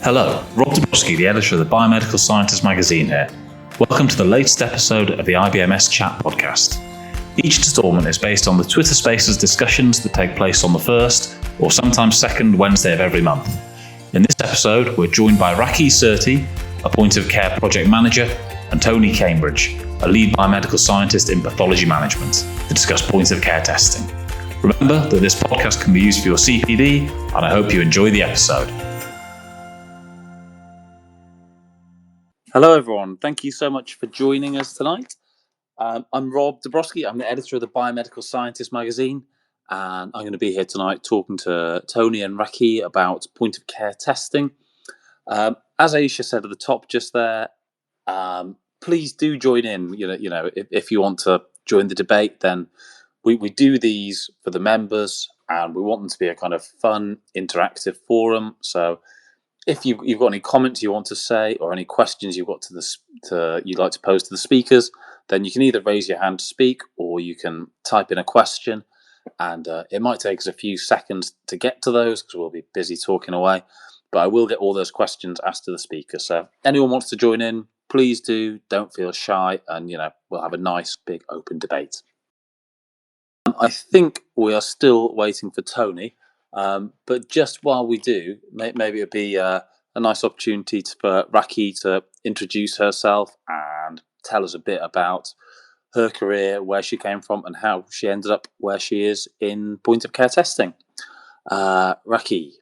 Hello, Rob Dabrowski, the editor of the Biomedical Scientist magazine here. Welcome to the latest episode of the IBMS Chat podcast. Each instalment is based on the Twitter Spaces discussions that take place on the first, or sometimes second, Wednesday of every month. In this episode, we're joined by Rakhee Surti, a point of care project manager, and Tony Cambridge, a lead biomedical scientist in pathology management, to discuss point of care testing. Remember that this podcast can be used for your CPD, and I hope you enjoy the episode. Hello everyone, thank you so much for joining us tonight. I'm Rob Dabrowski, I'm the editor of the Biomedical Scientist magazine, and I'm going to be here tonight talking to Tony and Rakhee about point of care testing. As Aisha said at the top just there, please do join in. If you want to join the debate, then we do these for the members, and we want them to be a kind of fun, interactive forum. So if you've got any comments you want to say or any questions you've got you'd like to pose to the speakers, then you can either raise your hand to speak or you can type in a question. And it might take us a few seconds to get to those because we'll be busy talking away. But I will get all those questions asked to the speaker. So anyone wants to join in, please do. Don't feel shy, and we'll have a nice big open debate. I think we are still waiting for Tony. But just while we do, maybe it'd be a nice opportunity for Rakhee to introduce herself and tell us a bit about her career, where she came from, and how she ended up where she is in point of care testing. Rakhee.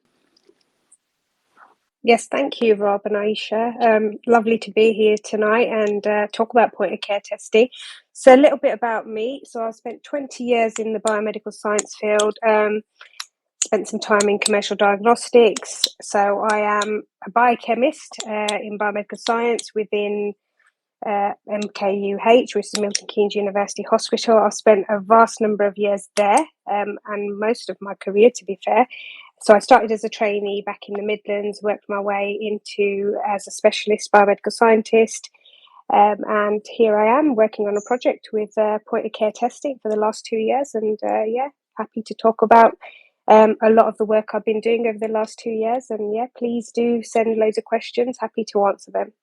Yes, thank you, Rob and Aisha. Lovely to be here tonight and talk about point of care testing. So a little bit about me. So I spent 20 years in the biomedical science field. Spent some time in commercial diagnostics. So I am a biochemist in biomedical science within MKUH, which is Milton Keynes University Hospital. I've spent a vast number of years there, and most of my career, to be fair. So I started as a trainee back in the Midlands, worked my way into as a specialist biomedical scientist, and here I am working on a project with point of care testing for the last 2 years, and happy to talk about a lot of the work I've been doing over the last 2 years. And please do send loads of questions. Happy to answer them.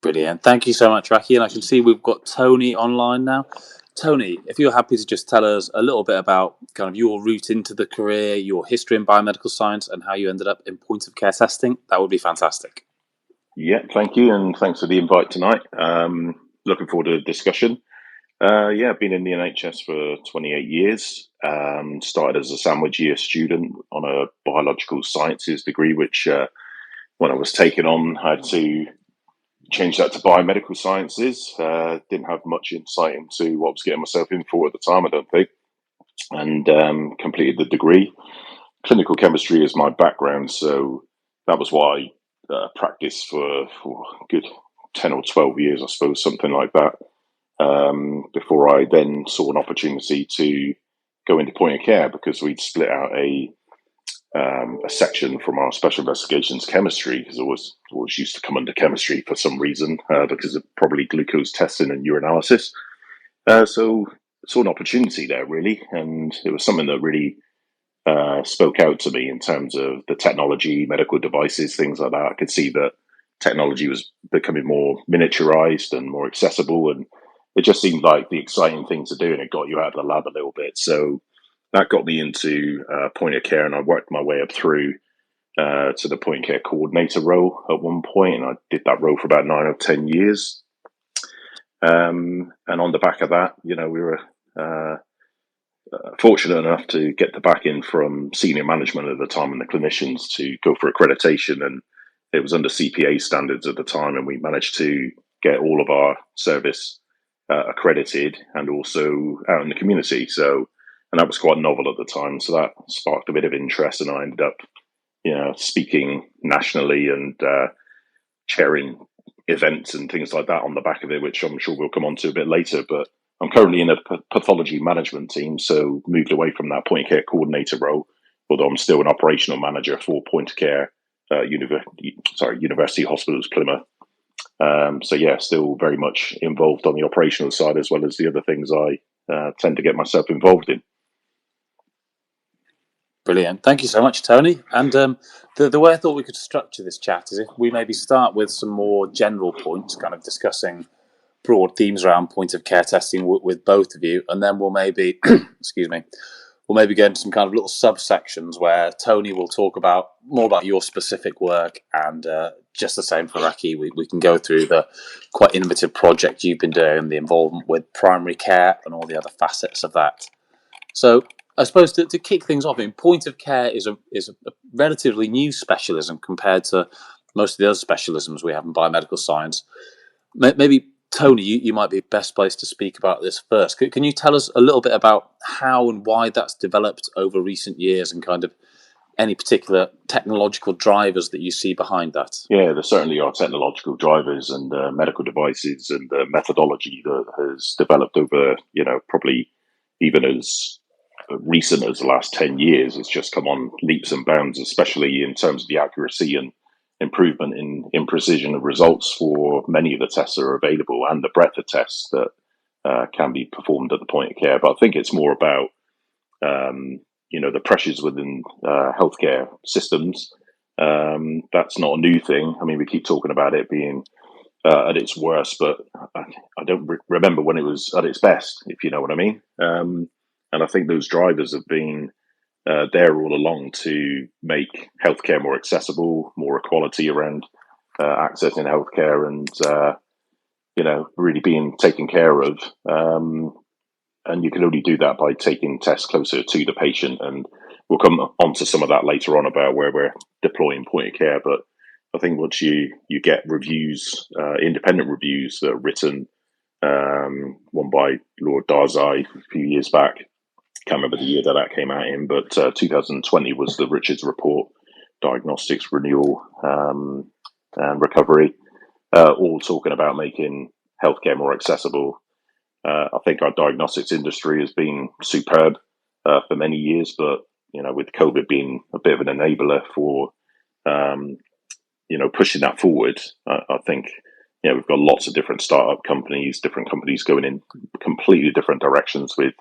Brilliant. Thank you so much, Rakhee. And I can see we've got Tony online now. Tony, if you're happy to just tell us a little bit about kind of your route into the career, your history in biomedical science, and how you ended up in point of care testing, that would be fantastic. Yeah, thank you. And thanks for the invite tonight. Looking forward to the discussion. I've been in the NHS for 28 years. Started as a sandwich year student on a biological sciences degree, which when I was taken on, I had to change that to biomedical sciences. Didn't have much insight into what I was getting myself in for at the time, I don't think. And completed the degree. Clinical chemistry is my background, so that was why I practiced for a good 10 or 12 years, I suppose, something like that. Before I then saw an opportunity to go into point of care, because we'd split out a section from our special investigations chemistry, because I always used to come under chemistry for some reason, because of probably glucose testing and urinalysis. So saw an opportunity there, really, and it was something that really spoke out to me in terms of the technology, medical devices, things like that. I could see that technology was becoming more miniaturized and more accessible, and it just seemed like the exciting thing to do, and it got you out of the lab a little bit. So that got me into point of care, and I worked my way up through to the point of care coordinator role at one point, and I did that role for about 9 or 10 years. And on the back of that, we were fortunate enough to get the backing from senior management at the time and the clinicians to go for accreditation, and it was under CPA standards at the time, and we managed to get all of our service accredited and also out in the community. And that was quite novel at the time, so that sparked a bit of interest, and I ended up, speaking nationally and chairing events and things like that on the back of it, which I'm sure we'll come on to a bit later. But I'm currently in a pathology management team, so moved away from that point of care coordinator role, although I'm still an operational manager for point of care University Hospitals Plymouth. Still very much involved on the operational side, as well as the other things I tend to get myself involved in. Brilliant. Thank you so much, Tony. And the way I thought we could structure this chat is if we maybe start with some more general points, kind of discussing broad themes around point of care testing with both of you, and then we'll maybe, excuse me, we'll maybe go into some kind of little subsections where Tony will talk about more about your specific work, and just the same for Rakhee. We can go through the quite innovative project you've been doing and the involvement with primary care and all the other facets of that. So I suppose to kick things off, point of care is a relatively new specialism compared to most of the other specialisms we have in biomedical science. Maybe Tony, you might be best placed to speak about this first. Can you tell us a little bit about how and why that's developed over recent years, and kind of any particular technological drivers that you see behind that? Yeah, there certainly are technological drivers and medical devices and methodology that has developed over, probably even as recent as the last 10 years. It's just come on leaps and bounds, especially in terms of the accuracy and improvement in precision of results for many of the tests that are available, and the breadth of tests that can be performed at the point of care. But I think it's more about the pressures within healthcare systems. That's not a new thing. I mean, we keep talking about it being at its worst, but I don't remember when it was at its best, if you know what I mean. And I think those drivers have been there all along to make healthcare more accessible, more equality around accessing healthcare, and really being taken care of. And you can only do that by taking tests closer to the patient. And we'll come on to some of that later on about where we're deploying point of care. But I think once you get reviews, independent reviews that are written, one by Lord Darzai a few years back, can't remember the year that came out in, but 2020 was the Richards Report, Diagnostics Renewal and Recovery, all talking about making healthcare more accessible. I think our diagnostics industry has been superb for many years, but with COVID being a bit of an enabler for pushing that forward, I think we've got lots of different startup companies, different companies going in completely different directions with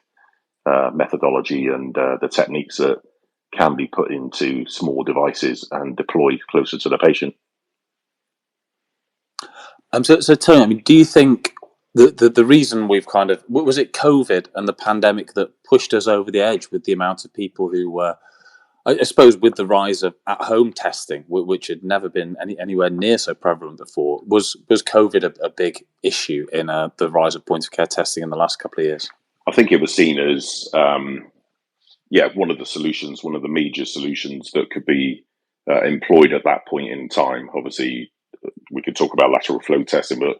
methodology and the techniques that can be put into small devices and deployed closer to the patient. So Tony, I mean, do you think the reason we've kind of, was it COVID and the pandemic that pushed us over the edge with the amount of people who were, I suppose, with the rise of at-home testing, which had never been anywhere near so prevalent before, was COVID a big issue in the rise of point-of-care testing in the last couple of years? I think it was seen as, one of the solutions, one of the major solutions that could be employed at that point in time. Obviously, we could talk about lateral flow testing, but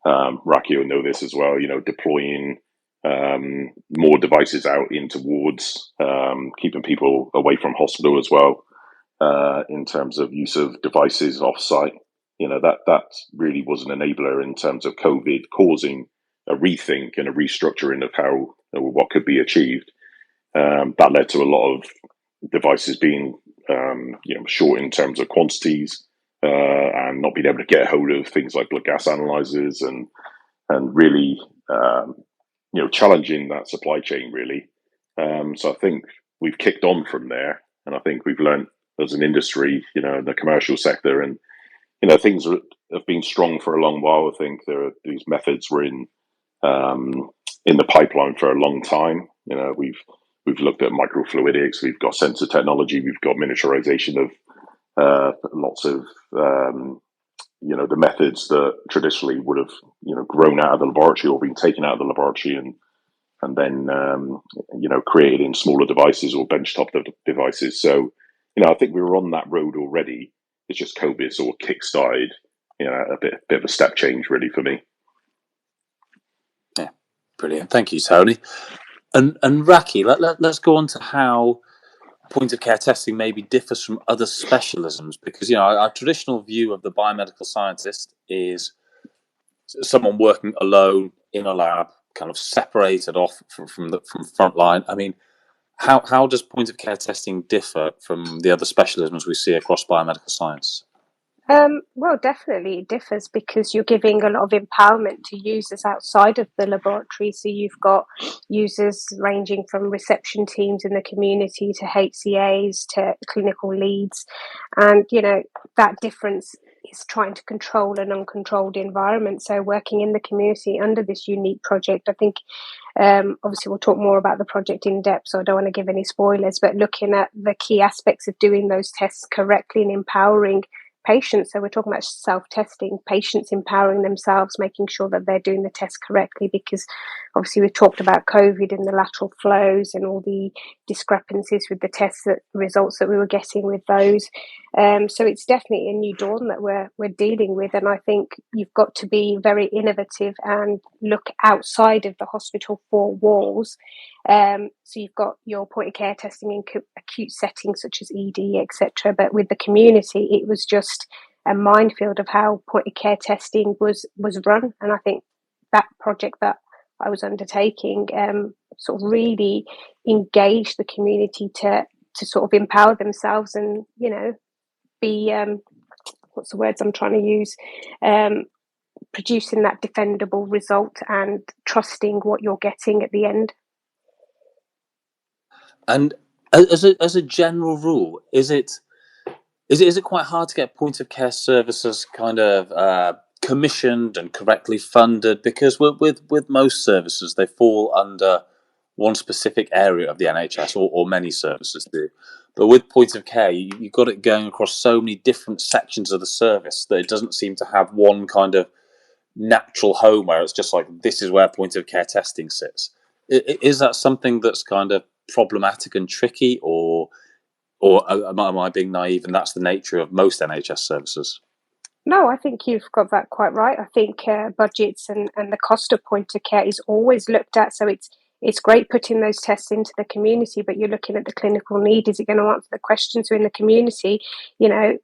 Rakhee will know this as well, deploying more devices out into wards, keeping people away from hospital as well, in terms of use of devices off-site. That really was an enabler in terms of COVID causing a rethink and a restructuring of how what could be achieved. That led to a lot of devices being short in terms of quantities, and not being able to get hold of things like blood gas analyzers, and really challenging that supply chain really. So I think we've kicked on from there, and I think we've learned as an industry, in the commercial sector, and things have been strong for a long while. I think these methods were in the pipeline for a long time. We've looked at microfluidics, we've got sensor technology, we've got miniaturization of lots of the methods that traditionally would have grown out of the laboratory or been taken out of the laboratory and then created in smaller devices or benchtop devices. So I think we were on that road already. It's just COVID sort of kick-started a bit of a step change really for me. Yeah, brilliant. Thank you, Tony. And Rakhee, let's go on to how point of care testing maybe differs from other specialisms, because our traditional view of the biomedical scientist is someone working alone in a lab, kind of separated off from frontline. I mean, how does point of care testing differ from the other specialisms we see across biomedical science? Well, definitely it differs because you're giving a lot of empowerment to users outside of the laboratory. So you've got users ranging from reception teams in the community to HCAs to clinical leads. And, that difference is trying to control an uncontrolled environment. So working in the community under this unique project, I think obviously we'll talk more about the project in depth, so I don't want to give any spoilers, but looking at the key aspects of doing those tests correctly and empowering patients. So we're talking about self-testing, patients empowering themselves, making sure that they're doing the test correctly, because obviously we've talked about COVID and the lateral flows and all the discrepancies with the results that we were getting with those. So it's definitely a new dawn that we're dealing with, and I think you've got to be very innovative and look outside of the hospital four walls. So you've got your point of care testing in acute settings such as ED, etc. But with the community, it was just a minefield of how point of care testing was run. And I think that project that I was undertaking sort of really engaged the community to sort of empower themselves and, be what's the words I'm trying to use, producing that defendable result and trusting what you're getting at the end. And as a general rule, is it quite hard to get point of care services kind of commissioned and correctly funded? Because with most services, they fall under one specific area of the NHS, or many services do. But with point of care, you've got it going across so many different sections of the service that it doesn't seem to have one kind of natural home where it's just like, this is where point of care testing sits. Is that something that's kind of problematic and tricky, or am I being naive and that's the nature of most NHS services? No, I think you've got that quite right. I think budgets and the cost of point of care is always looked at. So it's great putting those tests into the community, but you're looking at the clinical need. Is it going to answer the questions in the community?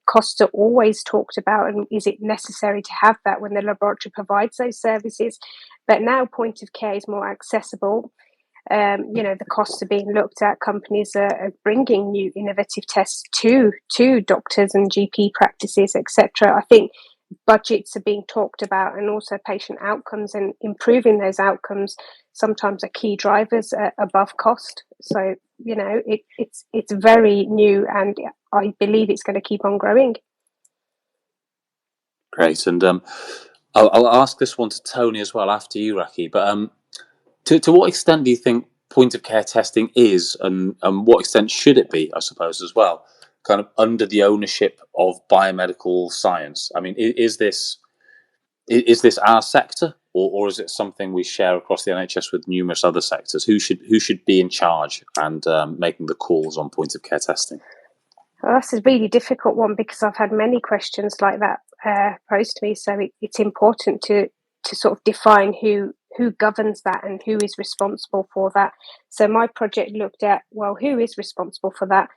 Costs are always talked about, and is it necessary to have that when the laboratory provides those services? But now point of care is more accessible. The costs are being looked at. Companies are bringing new innovative tests to doctors and GP practices, etc. I think budgets are being talked about, and also patient outcomes and improving those outcomes sometimes are key drivers above cost. So it's very new, and I believe it's going to keep on growing. Great, and I'll ask this one to Tony as well after you, Rakhee. But to what extent do you think point of care testing is, and what extent should it be, I suppose, as well, kind of under the ownership of biomedical science? I mean, is this our sector, or is it something we share across the NHS with numerous other sectors? Who should be in charge and making the calls on point of care testing? Well, that's a really difficult one, because I've had many questions like that posed to me. So it's important to sort of define who governs that and who is responsible for that. So my project looked at, well, who is responsible for that?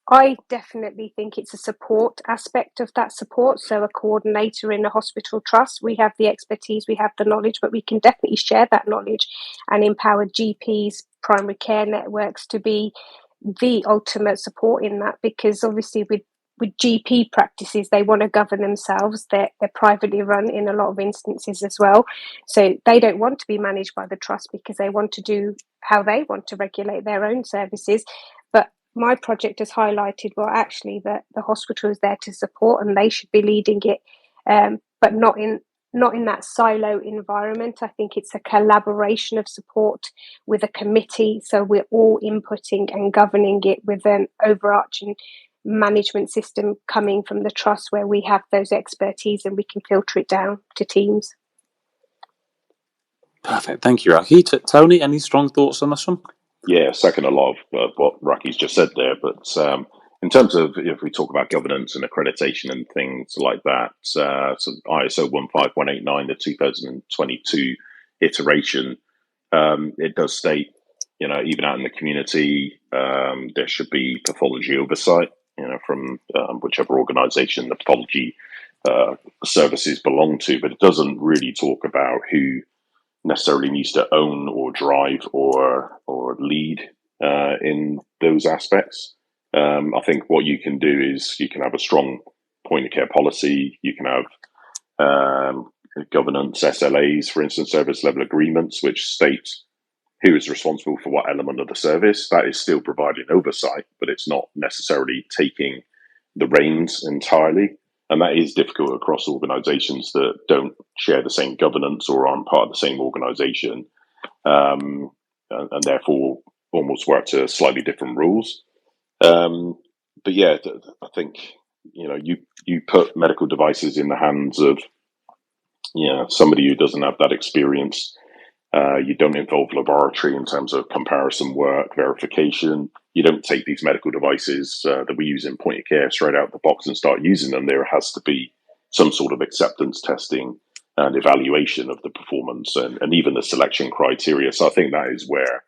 I definitely think it's a support aspect of that support. So a coordinator in a hospital trust, we have the expertise, we have the knowledge, but we can definitely share that knowledge and empower GPs, primary care networks to be the ultimate support in that, because obviously with GP practices, they want to govern themselves. They're privately run in a lot of instances as well. So they don't want to be managed by the trust, because they want to do how they want to regulate their own services. But my project has highlighted, well, actually, that the hospital is there to support and they should be leading it, but not in that silo environment. I think it's a collaboration of support with a committee. So we're all inputting and governing it with an overarching management system coming from the trust, where we have those expertise and we can filter it down to teams. Perfect. Thank you, Rakhee. Tony, any strong thoughts on this one? Yeah, second a lot of what Rakhee's just said there. But in terms of, if we talk about governance and accreditation and things like that, so ISO 15189, the 2022 iteration, it does state, even out in the community, there should be pathology oversight, from whichever organisation the pathology services belong to. But it doesn't really talk about who necessarily needs to own or drive or lead in those aspects. I think what you can do is you can have a strong point of care policy. You can have governance SLAs, for instance, service level agreements, which state who is responsible for what element of the service. That is still providing oversight, but it's not necessarily taking the reins entirely. And that is difficult across organizations that don't share the same governance or aren't part of the same organization, and therefore almost work to slightly different rules. But yeah, I think, you put medical devices in the hands of somebody who doesn't have that experience. You don't involve laboratory in terms of comparison work, verification. You don't take these medical devices that we use in point of care straight out the box and start using them. There has to be some sort of acceptance testing and evaluation of the performance and even the selection criteria. So I think that is where,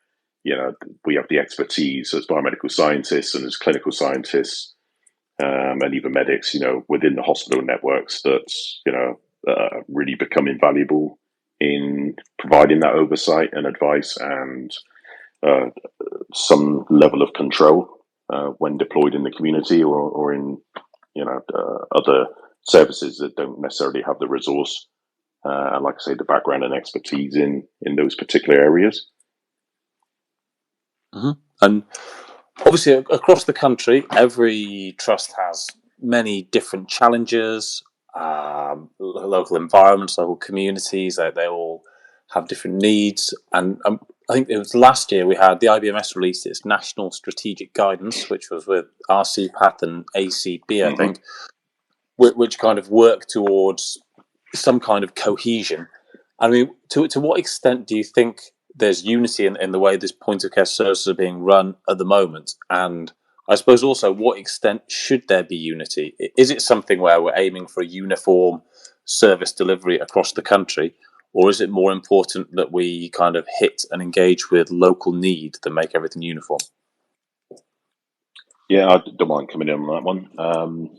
we have the expertise as biomedical scientists and as clinical scientists, and even medics, within the hospital networks that's, really become invaluable in providing that oversight and advice and some level of control when deployed in the community or in other services that don't necessarily have the resource and, like I say, the background and expertise in those particular areas. Mm-hmm. And obviously, across the country, every trust has many different challenges. Local environments, local communities, they all have different needs. And I think it was last year we had the IBMS released its National Strategic Guidance, which was with RCPAT and ACB, I think, which kind of work towards some kind of cohesion. I mean, to what extent do you think there's unity in the way this point of care services are being run at the moment? And I suppose also, what extent should there be unity? Is it something where we're aiming for a uniform service delivery across the country, or is it more important that we kind of hit and engage with local need than make everything uniform? Yeah, I don't mind coming in on that one.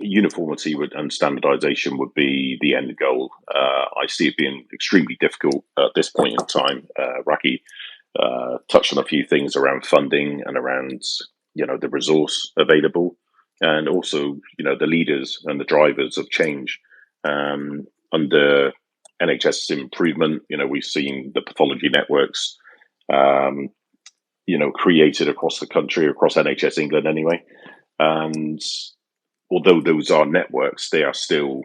Uniformity and standardization would be the end goal. I see it being extremely difficult at this point in time. Rakhee touched on a few things around funding and around the resource available, and also the leaders and the drivers of change. Under NHS improvement, we've seen the pathology networks created across the country, across NHS England anyway. And although those are networks, they are still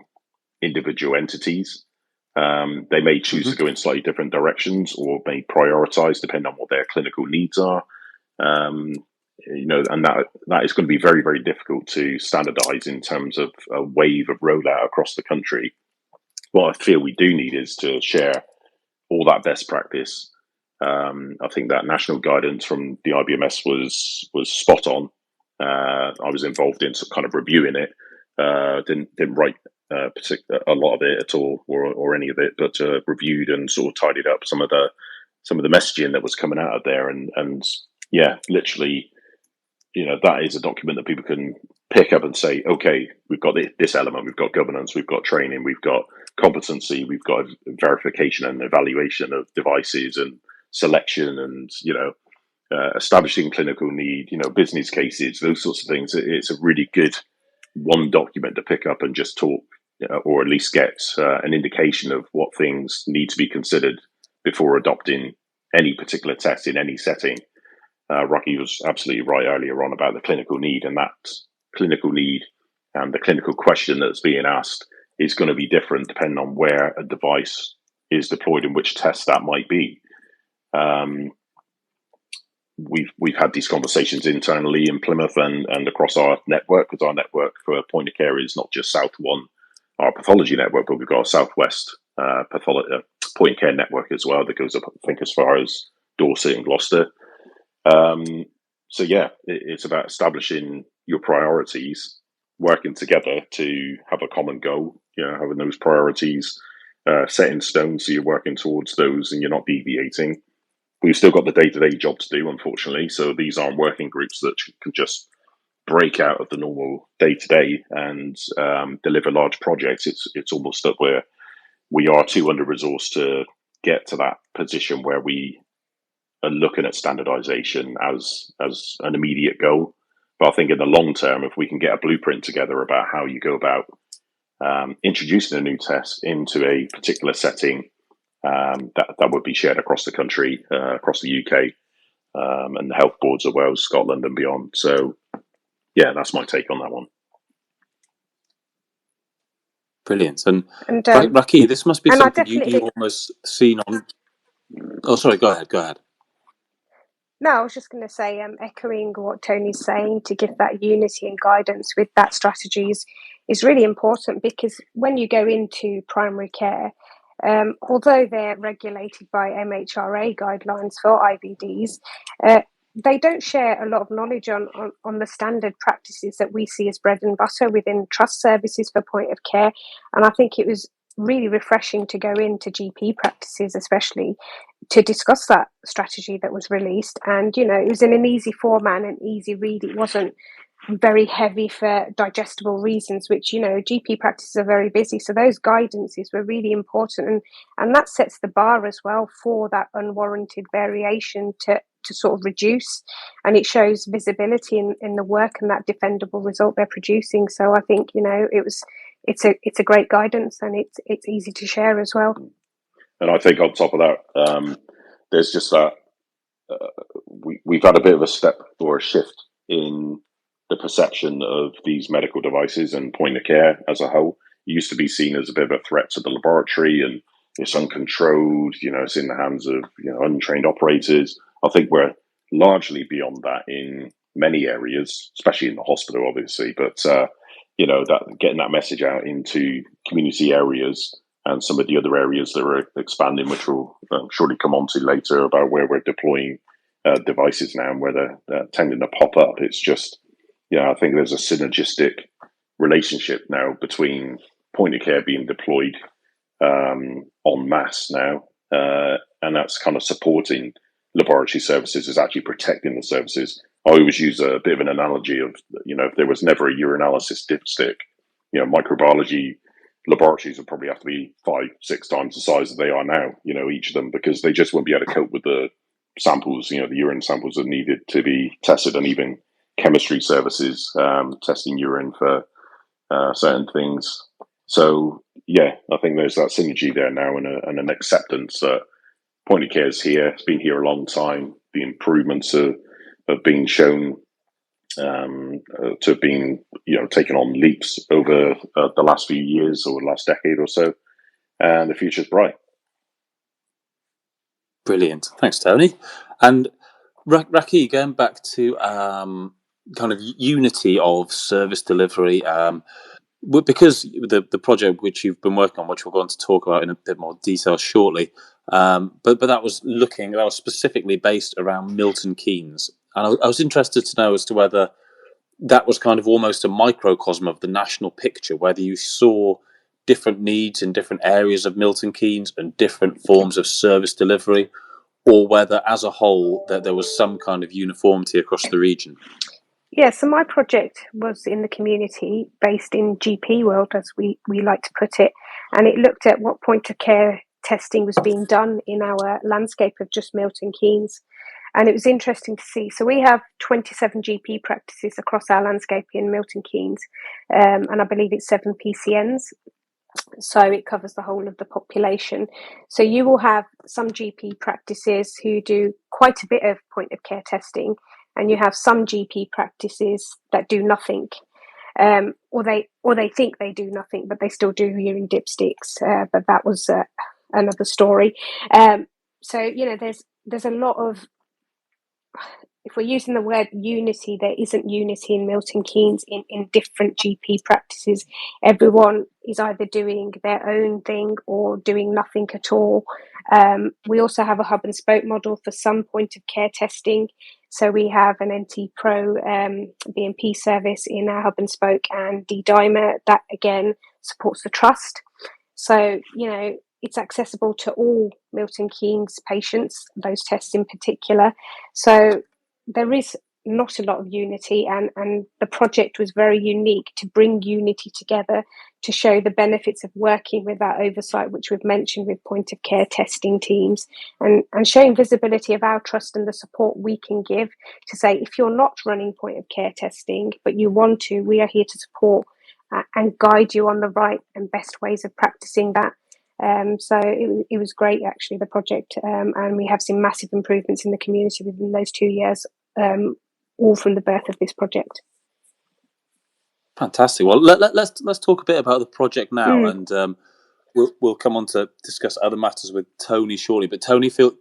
individual entities. They may choose to go in slightly different directions or may prioritize depending on what their clinical needs are. And that is going to be very, very difficult to standardize in terms of a wave of rollout across the country. What I feel we do need is to share all that best practice. I think that national guidance from the IBMS was spot on. I was involved in some kind of reviewing it. Didn't write a lot of it at all, or any of it, but reviewed and sort of tidied up some of the messaging that was coming out of there. And yeah, literally, that is a document that people can pick up and say, okay, we've got this element, we've got governance, we've got training, we've got competency, we've got verification and evaluation of devices and selection and establishing clinical need, business cases, those sorts of things. It's a really good one document to pick up and just talk, or at least get an indication of what things need to be considered before adopting any particular test in any setting. Rakhee was absolutely right earlier on about the clinical need, and that clinical need and the clinical question that's being asked is going to be different depending on where a device is deployed and which test that might be. We've had these conversations internally in Plymouth and across our network, because our network for point of care is not just South One, our pathology network, but we've got a Southwest point of care network as well that goes up, I think, as far as Dorset and Gloucester. So yeah, it's about establishing your priorities, working together to have a common goal, having those priorities set in stone, so you're working towards those and you're not deviating. We've still got the day-to-day job to do, unfortunately, so these aren't working groups that can just break out of the normal day-to-day and deliver large projects. It's almost that we are too under-resourced to get to that position where we are looking at standardization as an immediate goal. But I think in the long term, if we can get a blueprint together about how you go about introducing a new test into a particular setting, that would be shared across the country, across the UK, and the health boards of Wales, Scotland, and beyond. So, yeah, that's my take on that one. Brilliant. And Rakhee, this must be something you almost seen on. Oh, sorry. Go ahead. No, I was just going to say, echoing what Tony's saying, to give that unity and guidance with that strategy is really important, because when you go into primary care, although they're regulated by MHRA guidelines for IBDs, they don't share a lot of knowledge on the standard practices that we see as bread and butter within trust services for point of care. And I think it was really refreshing to go into GP practices, especially, to discuss that strategy that was released. And, it was in an easy format and an easy read. It wasn't very heavy for digestible reasons, which, GP practices are very busy. So those guidances were really important. And that sets the bar as well for that unwarranted variation to sort of reduce. And it shows visibility in the work and that defendable result they're producing. So I think, it's a great guidance, and it's easy to share as well. And I think on top of that, there's just that we've had a bit of a step or a shift in the perception of these medical devices and point of care as a whole. It used to be seen as a bit of a threat to the laboratory, and it's uncontrolled, it's in the hands of untrained operators. I think we're largely beyond that in many areas, especially in the hospital, obviously. But that getting that message out into community areas and some of the other areas that are expanding, which we'll surely come on to later, about where we're deploying devices now and where they're tending to pop up. It's just, I think there's a synergistic relationship now between point of care being deployed en masse now, and that's kind of supporting laboratory services, is actually protecting the services. I always use a bit of an analogy of, if there was never a urinalysis dipstick, microbiology laboratories would probably have to be 5-6 times the size that they are now, each of them, because they just won't be able to cope with the samples, the urine samples that needed to be tested, and even chemistry services testing urine for certain things. So, yeah, I think there's that synergy there now, and an acceptance that point of care is here. It's been here a long time. The improvements have been shown to have been, taken on leaps over the last few years or the last decade or so, and the future's bright. Brilliant, thanks, Tony. And Rakhee, going back to kind of unity of service delivery, because the project which you've been working on, which we're going to talk about in a bit more detail shortly, but that was specifically based around Milton Keynes. And I was interested to know as to whether that was kind of almost a microcosm of the national picture, whether you saw different needs in different areas of Milton Keynes and different forms of service delivery, or whether as a whole that there was some kind of uniformity across the region. Yeah, so my project was in the community, based in GP world, as we like to put it, and it looked at what point of care testing was being done in our landscape of just Milton Keynes. And it was interesting to see. So we have 27 GP practices across our landscape in Milton Keynes, and I believe it's 7 PCNs. So it covers the whole of the population. So you will have some GP practices who do quite a bit of point of care testing, and you have some GP practices that do nothing, or they think they do nothing, but they still do urine dipsticks. But that was another story. So there's a lot of, if we're using the word unity, there isn't unity in Milton Keynes in different GP practices. Everyone is either doing their own thing or doing nothing at all. We also have a hub and spoke model for some point of care testing. So we have an NT Pro BMP service in our hub and spoke, and D-dimer that again supports the trust. So, it's accessible to all Milton Keynes patients, those tests in particular. So there is not a lot of unity, and the project was very unique to bring unity together, to show the benefits of working with that oversight, which we've mentioned with point of care testing teams, and showing visibility of our trust and the support we can give to say, if you're not running point of care testing, but you want to, we are here to support and guide you on the right and best ways of practicing that. So it was great, actually, the project, and we have seen massive improvements in the community within those 2 years, all from the birth of this project. Fantastic. Well, let's talk a bit about the project now, and we'll come on to discuss other matters with Tony shortly. But Tony, feel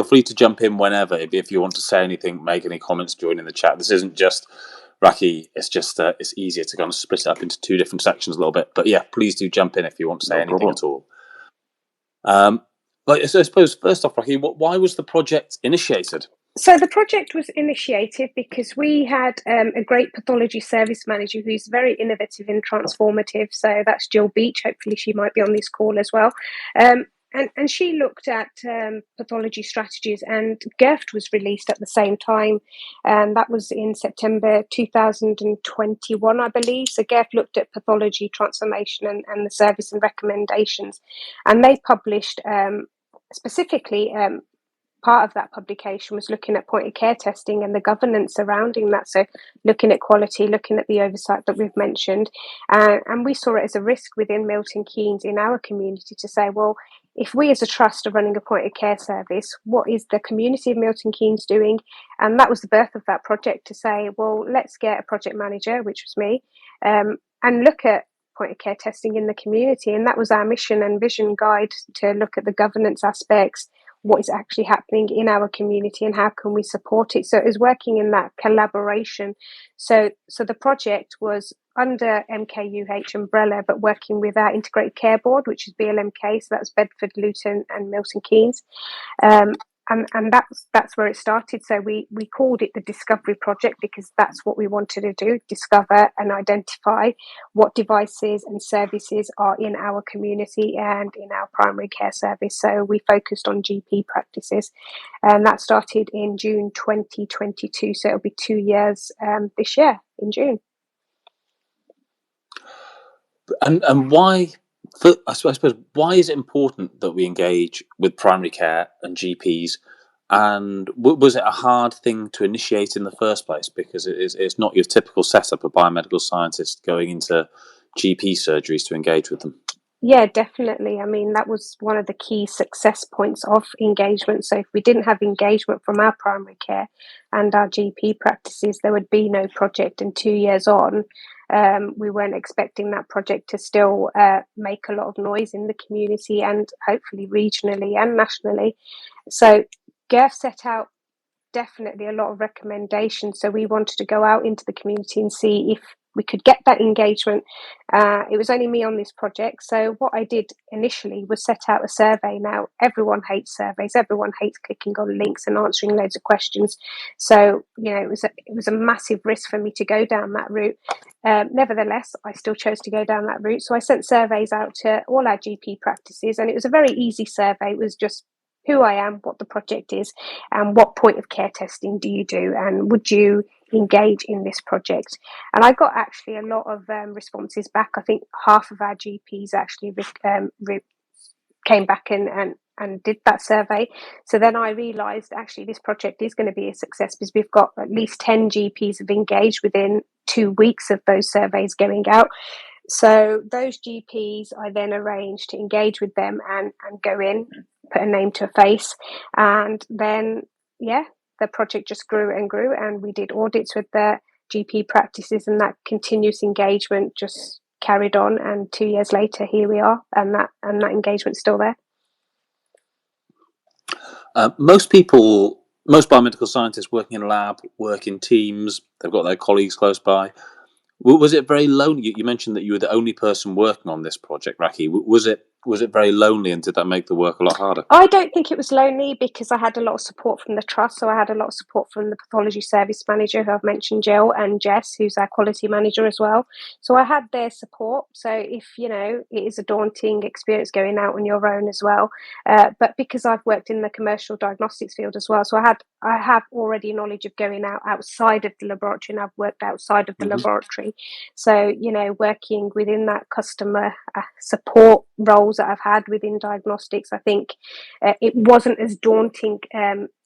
free to jump in whenever if you want to say anything, make any comments, join in the chat. This isn't just Rakhee. It's just it's easier to kind of split it up into two different sections a little bit. But yeah, please do jump in if you want to say anything at all. But so I suppose first off, Rakhee, why was the project initiated? So the project was initiated because we had a great pathology service manager who's very innovative and transformative. So that's Jill Beach. Hopefully she might be on this call as well. And she looked at pathology strategies, and GERFT was released at the same time. And that was in September 2021, I believe. So GERFT looked at pathology transformation and the service and recommendations. And they published specifically part of that publication was looking at point of care testing and the governance surrounding that. So looking at quality, looking at the oversight that we've mentioned. And we saw it as a risk within Milton Keynes in our community to say, well, if we as a trust are running a point of care service, what is the community of Milton Keynes doing? And that was the birth of that project, to say, well, let's get a project manager, which was me, and look at point of care testing in the community. And that was our mission and vision guide, to look at the governance aspects, what is actually happening in our community and how can we support it. So it was working in that collaboration. So the project was under MKUH umbrella, but working with our integrated care board, which is BLMK. So that's Bedford, Luton and Milton Keynes. And that's where it started. So we called it the Discovery Project because that's what we wanted to do: discover and identify what devices and services are in our community and in our primary care service. So we focused on GP practices, and that started in June 2022. So it'll be 2 years this year in June. And why? I suppose, why is it important that we engage with primary care and GPs? And was it a hard thing to initiate in the first place? Because it's not your typical setup of biomedical scientists going into GP surgeries to engage with them. Yeah, definitely. I mean, that was one of the key success points of engagement. So if we didn't have engagement from our primary care and our GP practices, there would be no project. And 2 years on, we weren't expecting that project to still make a lot of noise in the community and hopefully regionally and nationally. So GERF set out definitely a lot of recommendations. So we wanted to go out into the community and see if we could get that engagement. It was only me on this project. So what I did initially was set out a survey. Now, everyone hates surveys. Everyone hates clicking on links and answering loads of questions. So, it was a massive risk for me to go down that route. Nevertheless, I still chose to go down that route. So I sent surveys out to all our GP practices, and it was a very easy survey. It was just who I am, what the project is, and what point of care testing do you do, and would you engage in this project? And I got actually a lot of responses back. I think half of our GPs actually came back and did that survey. So then I realised actually this project is going to be a success because we've got at least 10 GPs have engaged within 2 weeks of those surveys going out. So those GPs, I then arranged to engage with them and go in, put a name to a face. And then, the project just grew and grew, and we did audits with the GP practices, and that continuous engagement just carried on. And 2 years later, here we are, and that engagement's still there. Most biomedical scientists working in a lab work in teams. They've got their colleagues close by. Was it very lonely? You mentioned that you were the only person working on this project, Rakhee. Was it was it very lonely, and did that make the work a lot harder? I don't think it was lonely because I had a lot of support from the trust. So I had a lot of support from the pathology service manager, who I've mentioned, Jill, and Jess, who's our quality manager as well. So I had their support. So if, it is a daunting experience going out on your own as well. But because I've worked in the commercial diagnostics field as well, so I have already knowledge of going out outside of the laboratory, and I've worked outside of the laboratory. So, working within that customer support roles that I've had within diagnostics, I think it wasn't as daunting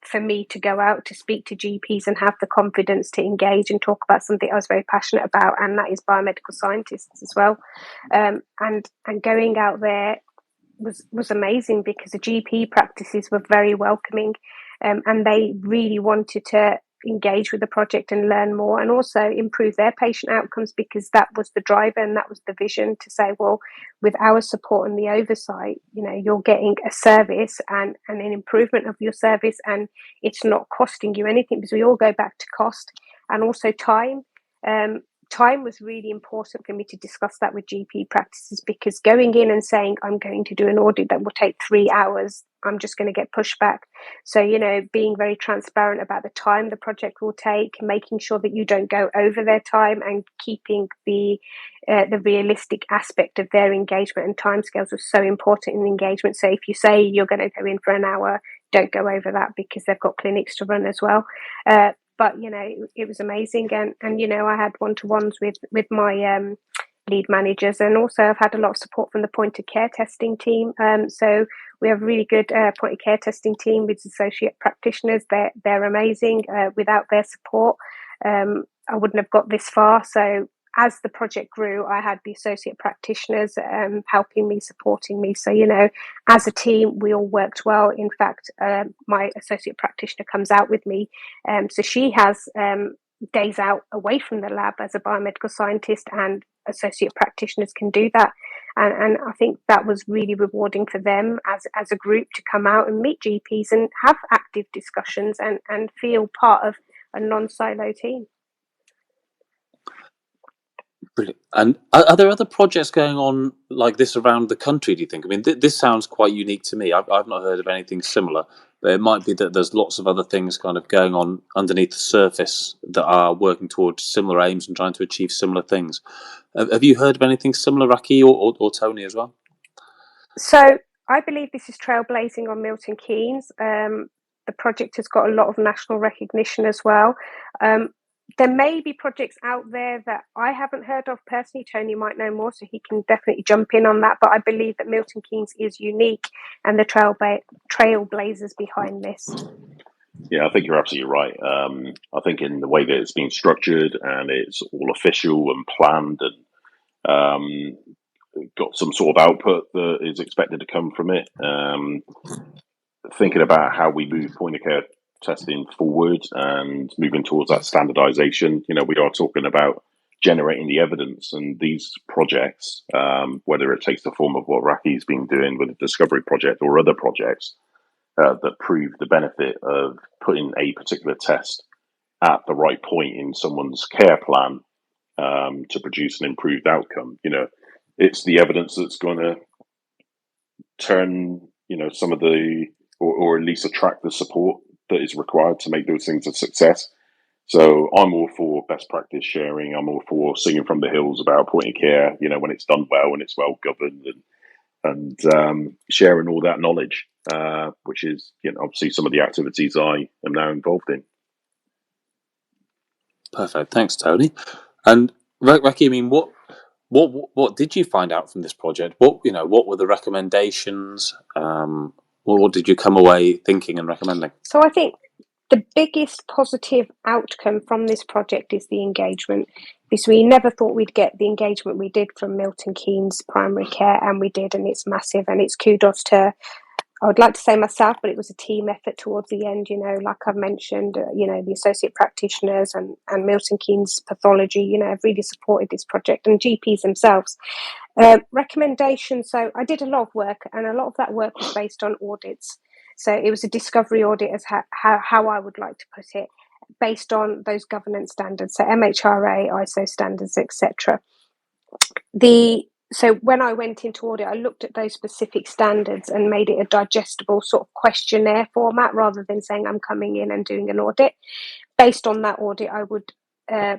for me to go out to speak to GPs and have the confidence to engage and talk about something I was very passionate about, and that is biomedical scientists as well. And going out there was amazing because the GP practices were very welcoming, and they really wanted to engage with the project and learn more, and also improve their patient outcomes, because that was the driver and that was the vision, to say, well, with our support and the oversight, you're getting a service and an improvement of your service, and it's not costing you anything, because we all go back to cost. And also time. Time was really important for me to discuss that with GP practices, because going in and saying I'm going to do an audit that will take 3 hours, I'm just going to get pushback. So, being very transparent about the time the project will take, making sure that you don't go over their time, and keeping the realistic aspect of their engagement and timescales was so important in engagement. So if you say you're going to go in for an hour, don't go over that, because they've got clinics to run as well. But it was amazing, and I had one-to-ones with my lead managers, and also I've had a lot of support from the point of care testing team. So we have a really good point of care testing team with associate practitioners. They're amazing. Without their support, I wouldn't have got this far. So as the project grew, I had the associate practitioners helping me, supporting me. So, as a team, we all worked well. In fact, my associate practitioner comes out with me. So she has days out away from the lab as a biomedical scientist, and associate practitioners can do that. And I think that was really rewarding for them as a group to come out and meet GPs and have active discussions and feel part of a non-silo team. Brilliant. And are there other projects going on like this around the country, do you think? I mean, this sounds quite unique to me. I've not heard of anything similar, but it might be that there's lots of other things kind of going on underneath the surface that are working towards similar aims and trying to achieve similar things. Have you heard of anything similar, Rakhee, or Tony as well? So I believe this is trailblazing on Milton Keynes. The project has got a lot of national recognition as well. There may be projects out there that I haven't heard of personally. Tony might know more, so he can definitely jump in on that. But I believe that Milton Keynes is unique, and the trailblazers behind this. Yeah, I think you're absolutely right. I think in the way that it's been structured, and it's all official and planned, and got some sort of output that is expected to come from it. Thinking about how we move point of care testing forward and moving towards that standardization, we are talking about generating the evidence, and these projects, whether it takes the form of what Rakhee's been doing with the Discovery Project or other projects that prove the benefit of putting a particular test at the right point in someone's care plan to produce an improved outcome. It's the evidence that's going to turn, some of the, or at least attract the support that is required to make those things a success. So I'm all for best practice sharing. I'm all for singing from the hills about point of care, when it's done well and it's well governed, and sharing all that knowledge, which is, obviously some of the activities I am now involved in. Perfect. Thanks, Tony. And Rakhee, I mean, what did you find out from this project? What were the recommendations? What did you come away thinking and recommending? So I think the biggest positive outcome from this project is the engagement, because we never thought we'd get the engagement we did from Milton Keynes Primary Care, and we did, and it's massive, and it's kudos to, I would like to say myself, but it was a team effort towards the end, like I've mentioned, the associate practitioners and Milton Keynes Pathology, have really supported this project, and GPs themselves. Recommendations. So I did a lot of work, and a lot of that work was based on audits. So it was a discovery audit, as how I would like to put it, based on those governance standards, so MHRA, ISO standards, etc. The So when I went into audit, I looked at those specific standards and made it a digestible sort of questionnaire format rather than saying I'm coming in and doing an audit. Based on that audit, I would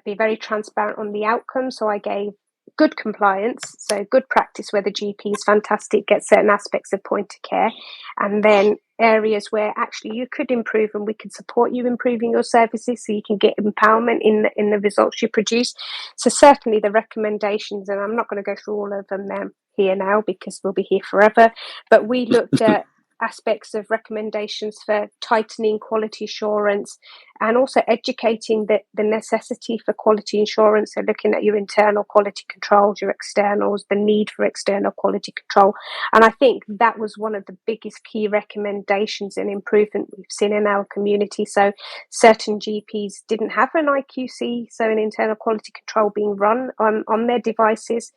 be very transparent on the outcome. So I gave good compliance, so good practice where the GP is fantastic, gets certain aspects of point of care, and then areas where actually you could improve and we can support you improving your services so you can get empowerment in the results you produce. So certainly the recommendations, and I'm not going to go through all of them here now because we'll be here forever, but we looked at aspects of recommendations for tightening quality assurance and also educating the necessity for quality assurance. So looking at your internal quality controls, your externals, the need for external quality control. And I think that was one of the biggest key recommendations and improvement we've seen in our community. So certain GPs didn't have an IQC, so an internal quality control being run on their devices.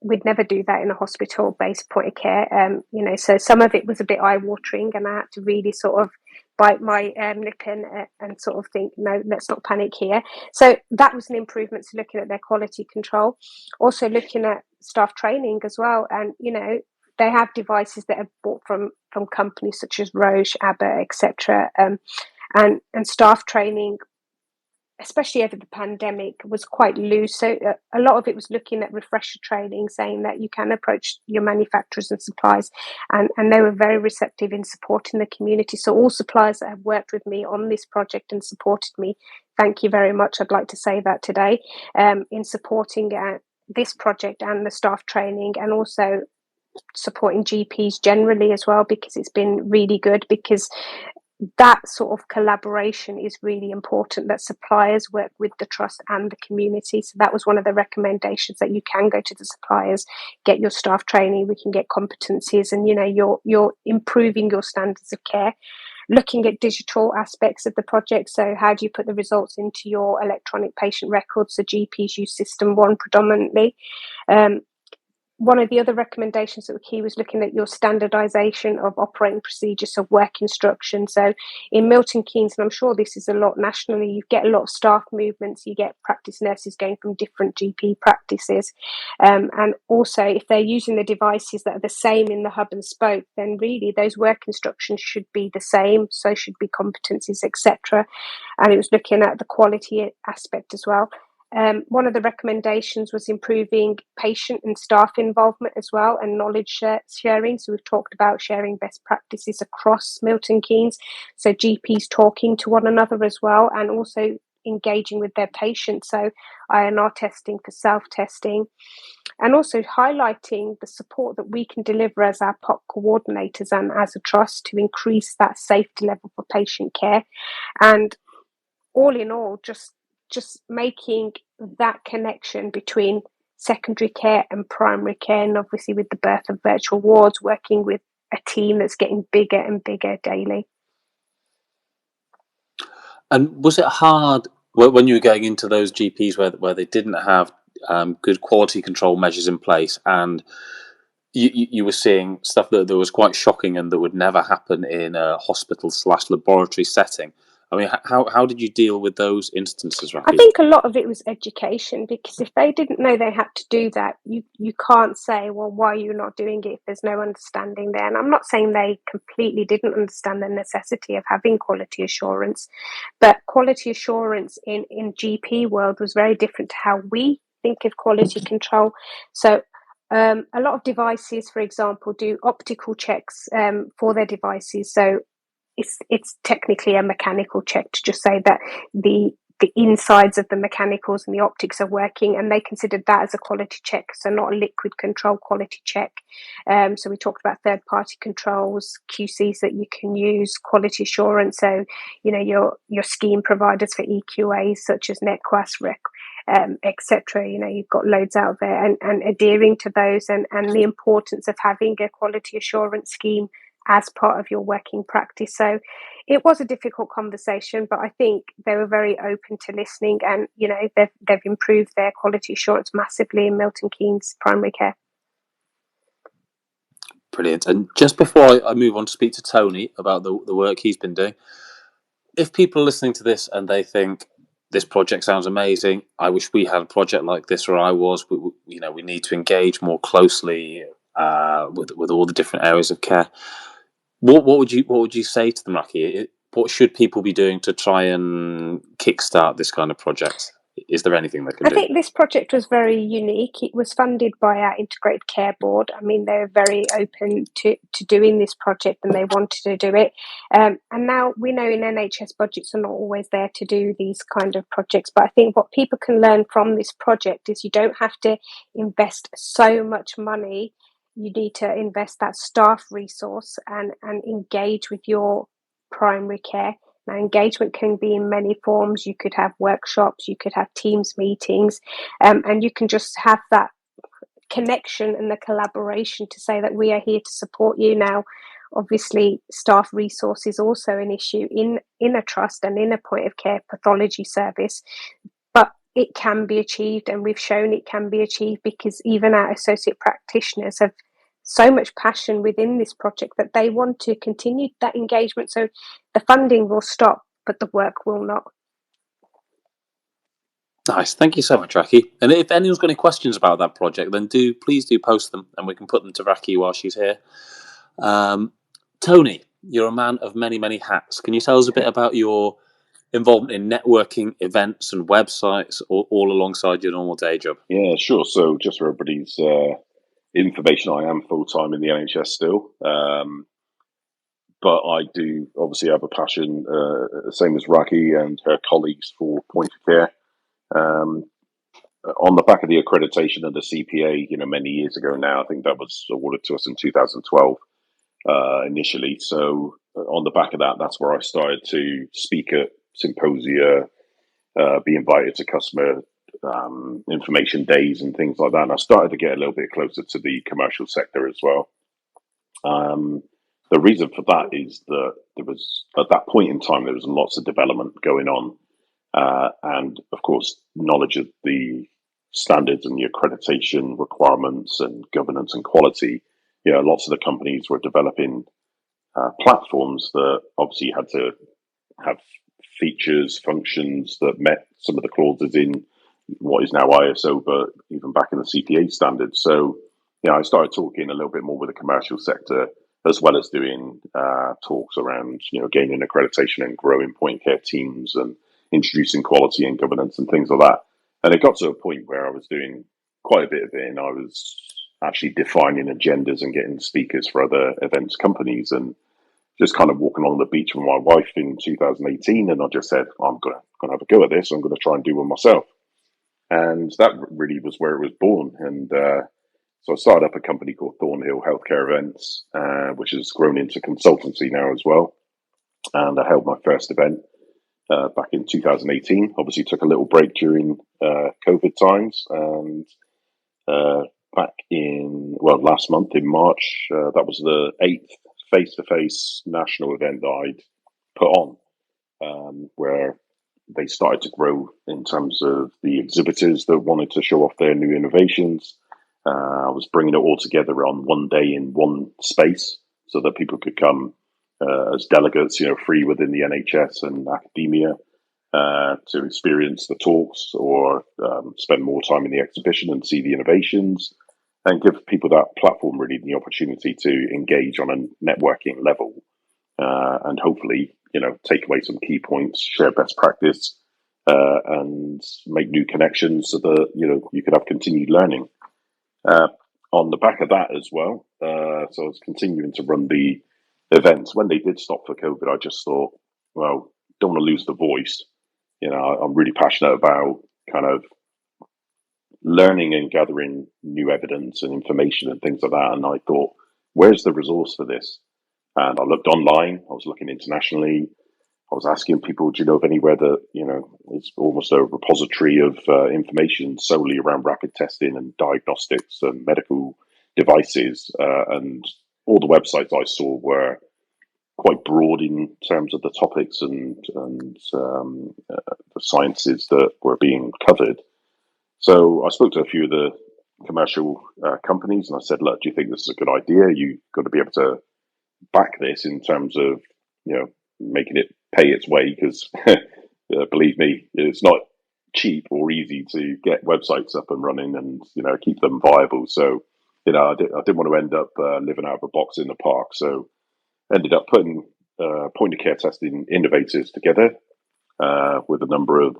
We'd never do that in a hospital-based point of care, so some of it was a bit eye-watering, and I had to really sort of bite my lip and sort of think, no, let's not panic here. So that was an improvement to looking at their quality control. Also looking at staff training as well, and they have devices that are bought from companies such as Roche, Abbott, etc. And staff training, especially over the pandemic, was quite loose. So a lot of it was looking at refresher training, saying that you can approach your manufacturers and suppliers, and they were very receptive in supporting the community. So all suppliers that have worked with me on this project and supported me, thank you very much. I'd like to say that today, in supporting this project and the staff training, and also supporting GPs generally as well, because it's been really good, because that sort of collaboration is really important, that suppliers work with the trust and the community. So that was one of the recommendations, that you can go to the suppliers, get your staff training, we can get competencies, and you're improving your standards of care. Looking at digital aspects of the project, so how do you put the results into your electronic patient records? So GPs use System 1 predominantly. One of the other recommendations that were key was looking at your standardization of operating procedures, so work instructions. So in Milton Keynes, and I'm sure this is a lot nationally, you get a lot of staff movements, you get practice nurses going from different GP practices. And also, if they're using the devices that are the same in the hub and spoke, then really those work instructions should be the same, so should be competencies, etc. And it was looking at the quality aspect as well. One of the recommendations was improving patient and staff involvement as well, and knowledge sharing. So we've talked about sharing best practices across Milton Keynes, so GPs talking to one another as well, and also engaging with their patients. So INR testing for self-testing, and also highlighting the support that we can deliver as our POCT coordinators and as a trust to increase that safety level for patient care. And all in all, just making that connection between secondary care and primary care, and obviously with the birth of virtual wards, working with a team that's getting bigger and bigger daily. And was it hard when you were going into those GPs where they didn't have good quality control measures in place, and you were seeing stuff that was quite shocking and that would never happen in a hospital/laboratory setting? I mean, how did you deal with those instances, Rakhee? I think a lot of it was education, because if they didn't know they had to do that, you can't say, well, why are you not doing it if there's no understanding there? And I'm not saying they completely didn't understand the necessity of having quality assurance, but quality assurance in GP world was very different to how we think of quality control. So a lot of devices, for example, do optical checks for their devices. So it's technically a mechanical check to just say that the insides of the mechanicals and the optics are working, and they considered that as a quality check, so not a liquid control quality check. So we talked about third-party controls, QCs that you can use, quality assurance. So your scheme providers for EQAs such as NetQuest, etc. You've got loads out there, and adhering to those, and the importance of having a quality assurance scheme as part of your working practice. So it was a difficult conversation, but I think they were very open to listening, and they've improved their quality assurance massively in Milton Keynes primary care. Brilliant. And just before I move on to speak to Tony about the work he's been doing, if people are listening to this and they think, this project sounds amazing. I wish we had a project like this where I was. We need to engage more closely with all the different areas of care. What would you say to them, Rakhee? What should people be doing to try and kickstart this kind of project? Is there anything they can I do? think this project was very unique. It was funded by our Integrated Care Board. I mean, they're very open to doing this project and they wanted to do it. And now we know in NHS budgets are not always there to do these kind of projects. But I think what people can learn from this project is you don't have to invest so much money. You need to invest that staff resource and engage with your primary care. Now, engagement can be in many forms. You could have workshops, you could have Teams meetings, and you can just have that connection and the collaboration to say that we are here to support you. Now, obviously, staff resource is also an issue in a trust and in a point of care pathology service, but it can be achieved, and we've shown it can be achieved because even our associate practitioners have so much passion within this project that they want to continue that engagement. So the funding will stop, but the work will not. Nice, thank you so much, Rakhee. And if anyone's got any questions about that project, then please do post them, and we can put them to Rakhee while she's here. Tony, you're a man of many hats. Can you tell us a bit about your involvement in networking, events, and websites, all alongside your normal day job? Yeah, sure. So just for everybody's information, I am full-time in the NHS still. But I do obviously have a passion, same as Rakhee and her colleagues, for point of care. On the back of the accreditation of the CPA, many years ago now, I think that was awarded to us in 2012 initially. So on the back of that, that's where I started to speak at symposia, be invited to customer information days and things like that. And I started to get a little bit closer to the commercial sector as well. The reason for that is that there was, at that point in time, there was lots of development going on. And of course, knowledge of the standards and the accreditation requirements and governance and quality. Lots of the companies were developing platforms that obviously had to have features, functions that met some of the clauses in what is now ISO, but even back in the CPA standards. So, I started talking a little bit more with the commercial sector, as well as doing talks around, gaining accreditation and growing point care teams and introducing quality and governance and things like that. And it got to a point where I was doing quite a bit of it, and I was actually defining agendas and getting speakers for other events companies, and just kind of walking along the beach with my wife in 2018. And I just said, I'm going to have a go at this. I'm going to try and do one myself. And that really was where it was born. And so I started up a company called Thornhill Healthcare Events, which has grown into consultancy now as well. And I held my first event back in 2018. Obviously took a little break during COVID times, and back in, last month in March, that was the 8th face-to-face national event that I'd put on, where they started to grow in terms of the exhibitors that wanted to show off their new innovations. I was bringing it all together on one day in one space so that people could come as delegates, free within the NHS and academia, to experience the talks or spend more time in the exhibition and see the innovations, and give people that platform, really, the opportunity to engage on a networking level, and hopefully, take away some key points, share best practice, and make new connections so that, you could have continued learning. On the back of that as well, so I was continuing to run the events. When they did stop for COVID, I just thought, well, don't want to lose the voice. I'm really passionate about kind of learning and gathering new evidence and information and things like that. And I thought, where's the resource for this? And I looked online. I was looking internationally. I was asking people, do you know of anywhere that, it's almost a repository of information solely around rapid testing and diagnostics and medical devices? And all the websites I saw were quite broad in terms of the topics and the sciences that were being covered. So I spoke to a few of the commercial companies, and I said, look, do you think this is a good idea? You've got to be able to back this in terms of, making it pay its way, because believe me, it's not cheap or easy to get websites up and running and keep them viable. So I didn't want to end up living out of a box in the park. So ended up putting point of care testing innovators together with a number of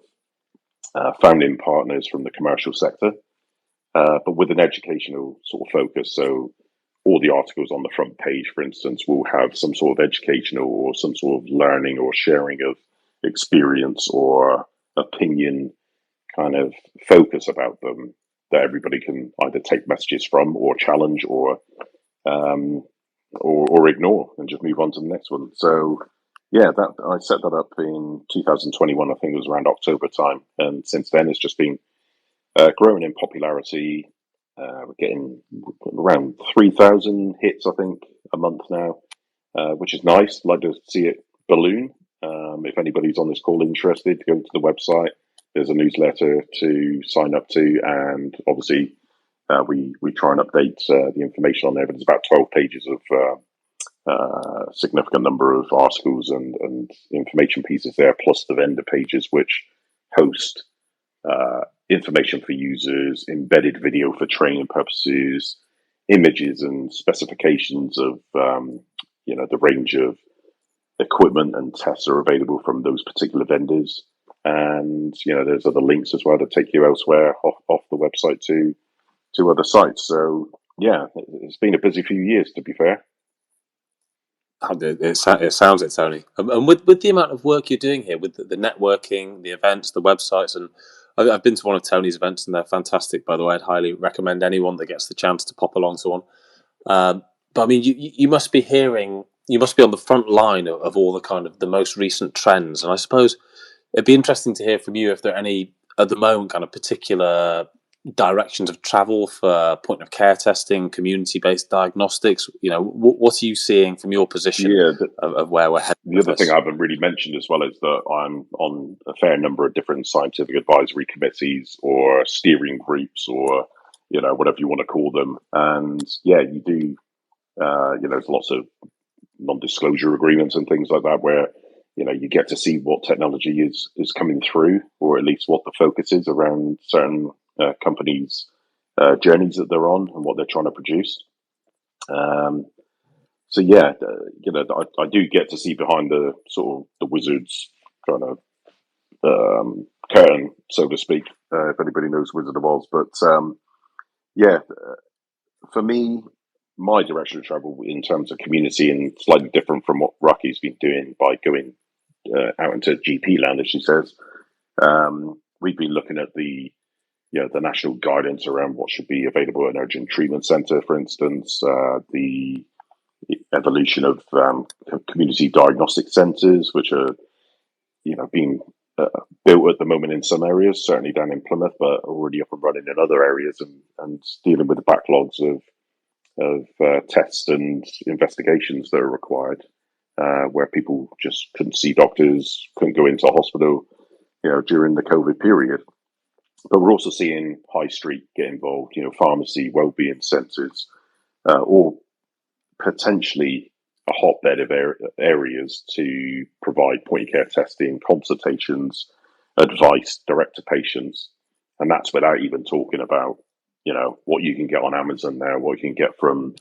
founding partners from the commercial sector, but with an educational sort of focus. So all the articles on the front page, for instance, will have some sort of educational or some sort of learning or sharing of experience or opinion kind of focus about them that everybody can either take messages from or challenge or ignore and just move on to the next one. So yeah, that I set that up in 2021. I think it was around October time, and since then it's just been growing in popularity. We're getting around 3,000 hits, I think, a month now, which is nice. Like to see it balloon. If anybody's on this call interested, go to the website. There's a newsletter to sign up to, and obviously we try and update the information on there. But it's about 12 pages of significant number of articles and information pieces there, plus the vendor pages, which host information for users, embedded video for training purposes, images and specifications of the range of equipment and tests are available from those particular vendors. And there's other links as well to take you elsewhere off the website to other sites. So yeah, it's been a busy few years, to be fair. It sounds it, Tony. And with the amount of work you're doing here, with the networking, the events, the websites, and I've been to one of Tony's events, and they're fantastic, by the way. I'd highly recommend anyone that gets the chance to pop along to one. But I mean, you must be hearing, you must be on the front line of all the kind of the most recent trends. And I suppose it'd be interesting to hear from you if there are any, at the moment, kind of particular directions of travel for point of care testing, community-based diagnostics. What are you seeing from your position of where we're headed? The other thing I haven't really mentioned as well is that I'm on a fair number of different scientific advisory committees or steering groups or whatever you want to call them. And yeah, you do there's lots of non-disclosure agreements and things like that where you get to see what technology is coming through, or at least what the focus is around certain companies' journeys that they're on and what they're trying to produce. So yeah, I do get to see behind the sort of the wizard's kind of curtain, so to speak. If anybody knows Wizard of Oz, but yeah, for me, my direction of travel in terms of community and slightly different from what Rakhee's been doing by going out into GP land, as she says. We've been looking at the national guidance around what should be available at an urgent treatment centre, for instance, the evolution of community diagnostic centres, which are being built at the moment in some areas, certainly down in Plymouth, but already up and running in other areas, and dealing with the backlogs of tests and investigations that are required, where people just couldn't see doctors, couldn't go into hospital, during the COVID period. But we're also seeing high street get involved, pharmacy, wellbeing centres, or potentially a hotbed of areas to provide point of care testing, consultations, advice direct to patients. And that's without even talking about, what you can get on Amazon now, what you can get from,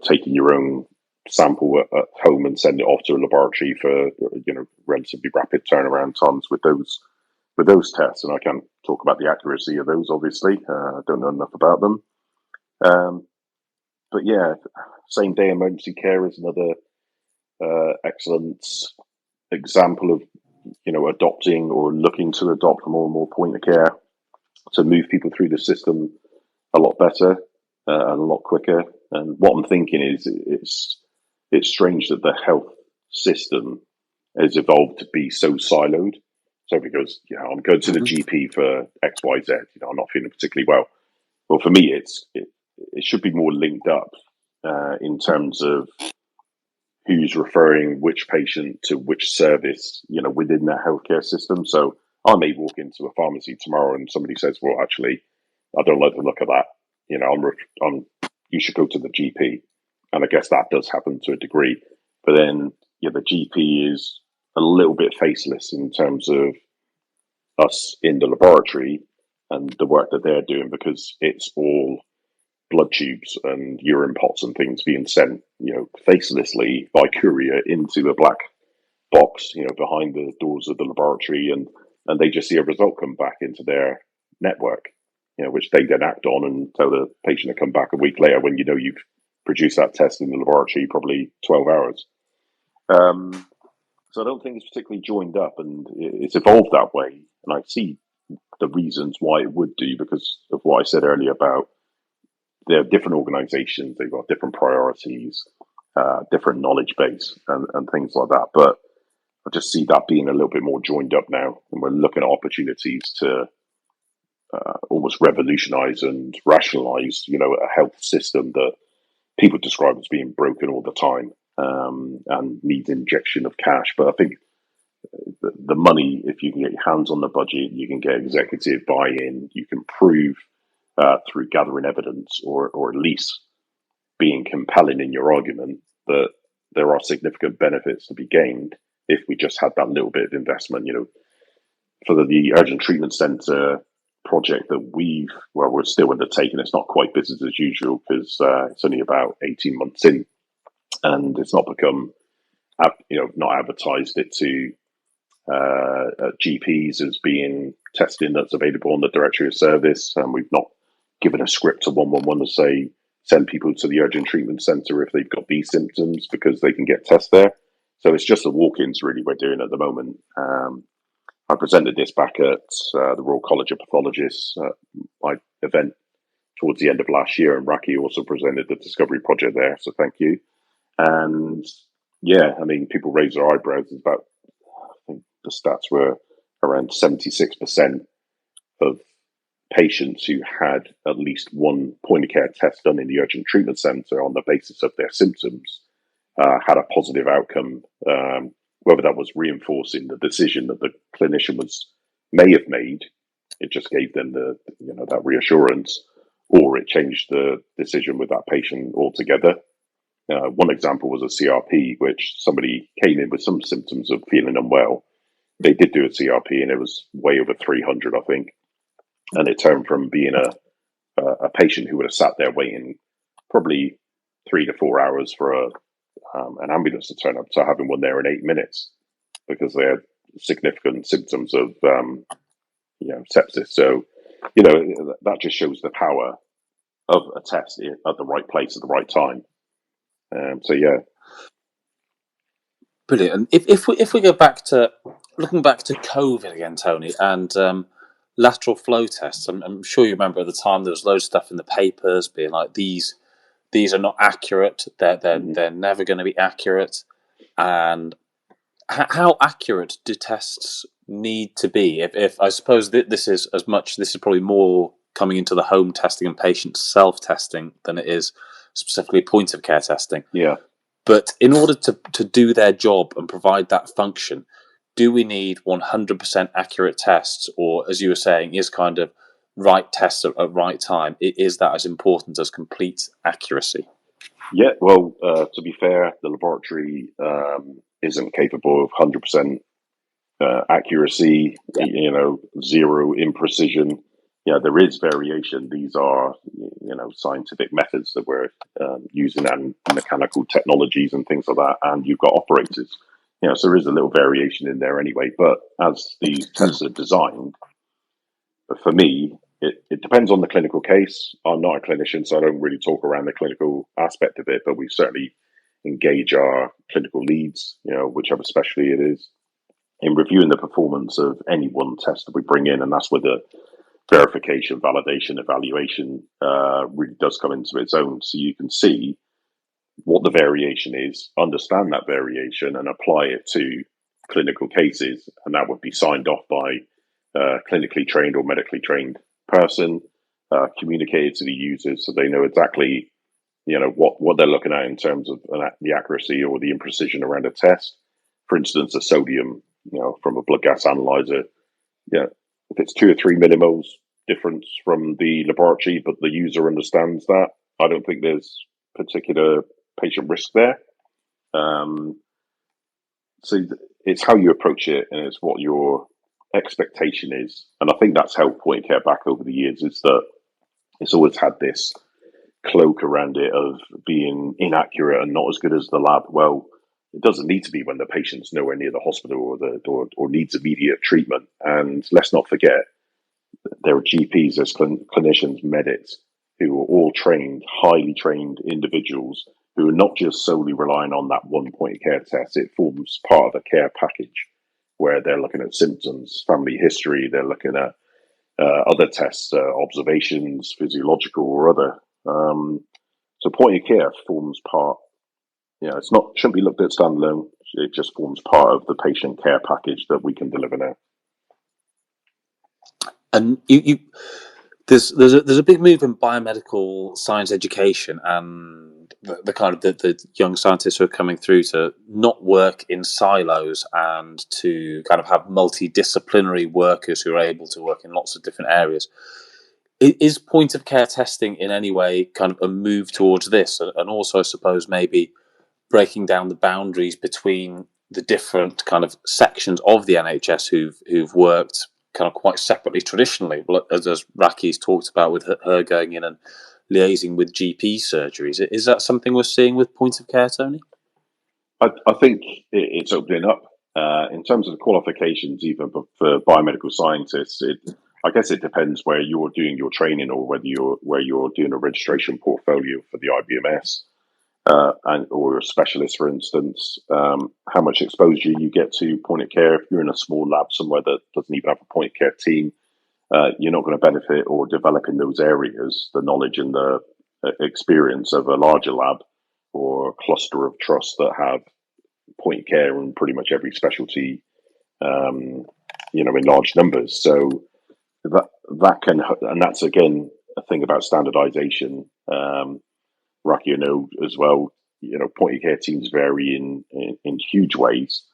taking your own sample at home and send it off to a laboratory for, relatively rapid turnaround times with those tests. And I can't talk about the accuracy of those, obviously. I don't know enough about them. But yeah, same day emergency care is another excellent example of, adopting or looking to adopt more and more point of care to move people through the system a lot better and a lot quicker. And what I'm thinking is it's strange that the health system has evolved to be so siloed. So because, I'm going to the GP for X, Y, Z, I'm not feeling particularly well. Well, for me, it should be more linked up in terms of who's referring which patient to which service, within that healthcare system. So I may walk into a pharmacy tomorrow and somebody says, well, actually, I don't like the look of that. You should go to the GP. And I guess that does happen to a degree. But then, the GP is a little bit faceless in terms of us in the laboratory and the work that they're doing, because it's all blood tubes and urine pots and things being sent, facelessly by courier into a black box, behind the doors of the laboratory, and they just see a result come back into their network, which they then act on and tell the patient to come back a week later when you've produced that test in the laboratory probably 12 hours. So I don't think it's particularly joined up, and it's evolved that way. And I see the reasons why it would do, because of what I said earlier about they're different organizations, they've got different priorities, different knowledge base, and things like that. But I just see that being a little bit more joined up now, and we're looking at opportunities to almost revolutionize and rationalize, a health system that people describe as being broken all the time, and needs injection of cash. But I think the money, if you can get your hands on the budget, you can get executive buy-in, you can prove through gathering evidence, or at least being compelling in your argument, that there are significant benefits to be gained if we just had that little bit of investment. For the urgent treatment centre project that we're still undertaking, it's not quite business as usual, because it's only about 18 months in, and it's not become, not advertised it to GPs as being testing that's available on the directory of service, and we've not given a script to 111 to say send people to the urgent treatment centre if they've got these symptoms, because they can get tests there. So it's just the walk-ins really we're doing at the moment. I presented this back at the Royal College of Pathologists, my event towards the end of last year, and Rakhee also presented the discovery project there, so thank you. And yeah, I mean, people raise their eyebrows. It's about, I think the stats were around 76% of patients who had at least one point of care test done in the urgent treatment centre on the basis of their symptoms had a positive outcome. Whether that was reinforcing the decision that the clinician may have made, it just gave them that reassurance, or it changed the decision with that patient altogether. One example was a CRP, which somebody came in with some symptoms of feeling unwell. They did do a CRP, and it was way over 300, I think. And it turned from being a patient who would have sat there waiting probably 3 to 4 hours for an ambulance to turn up, to having one there in 8 minutes, because they had significant symptoms of sepsis. So that just shows the power of a test at the right place at the right time. So yeah, brilliant. And if we go back to looking back to COVID again, Tony, and lateral flow tests, I'm sure you remember at the time there was loads of stuff in the papers being like these are not accurate. They're never going to be accurate. And how accurate do tests need to be? If I suppose this is probably more coming into the home testing and patient self-testing than it is specifically point of care testing. Yeah. But in order to do their job and provide that function, do we need 100% accurate tests, or, as you were saying, is kind of right tests at right time? Is that as important as complete accuracy? Yeah, well, to be fair, the laboratory isn't capable of 100% accuracy, zero imprecision. There is variation. These are, scientific methods that we're using, and mechanical technologies and things like that. And you've got operators. So there is a little variation in there anyway. But as these tests are designed, for me, it depends on the clinical case. I'm not a clinician, so I don't really talk around the clinical aspect of it, but we certainly engage our clinical leads, whichever specialty it is, in reviewing the performance of any one test that we bring in. And that's where the verification, validation, evaluation really does come into its own. So you can see what the variation is, understand that variation, and apply it to clinical cases. And that would be signed off by a clinically trained or medically trained person, communicated to the users so they know exactly, what they're looking at in terms of the accuracy or the imprecision around a test. For instance, a sodium, from a blood gas analyzer, if it's 2 or 3 millimoles difference from the laboratory, but the user understands that, I don't think there's particular patient risk there. So it's how you approach it, and it's what your expectation is. And I think that's held point of care back over the years, is that it's always had this cloak around it of being inaccurate and not as good as the lab. Well, it doesn't need to be when the patient's nowhere near the hospital or needs immediate treatment. And let's not forget, there are GPs, there's clinicians, medics, who are all trained, highly trained individuals who are not just solely relying on that one point of care test. It forms part of a care package where they're looking at symptoms, family history, they're looking at other tests, observations, physiological or other. So point of care forms part. It's not shouldn't be looked at standalone. It just forms part of the patient care package that we can deliver now. And there's a big move in biomedical science education, and the kind of the young scientists who are coming through to not work in silos and to kind of have multidisciplinary workers who are able to work in lots of different areas. Is point of care testing in any way kind of a move towards this, and also I suppose maybe breaking down the boundaries between the different kind of sections of the NHS who've worked kind of quite separately traditionally, as Rakhee's talked about with her going in and liaising with GP surgeries. Is that something we're seeing with point of care, Tony? I think it's opening up in terms of the qualifications, even for biomedical scientists. I guess it depends where you're doing your training or where you're doing a registration portfolio for the IBMS. Or a specialist, for instance, how much exposure you get to point of care. If you're in a small lab somewhere that doesn't even have a point of care team, you're not going to benefit or develop in those areas the knowledge and the experience of a larger lab or cluster of trusts that have point of care in pretty much every specialty, in large numbers. So that can, and that's again a thing about standardization. Rakhee, as well, point of care teams vary in huge ways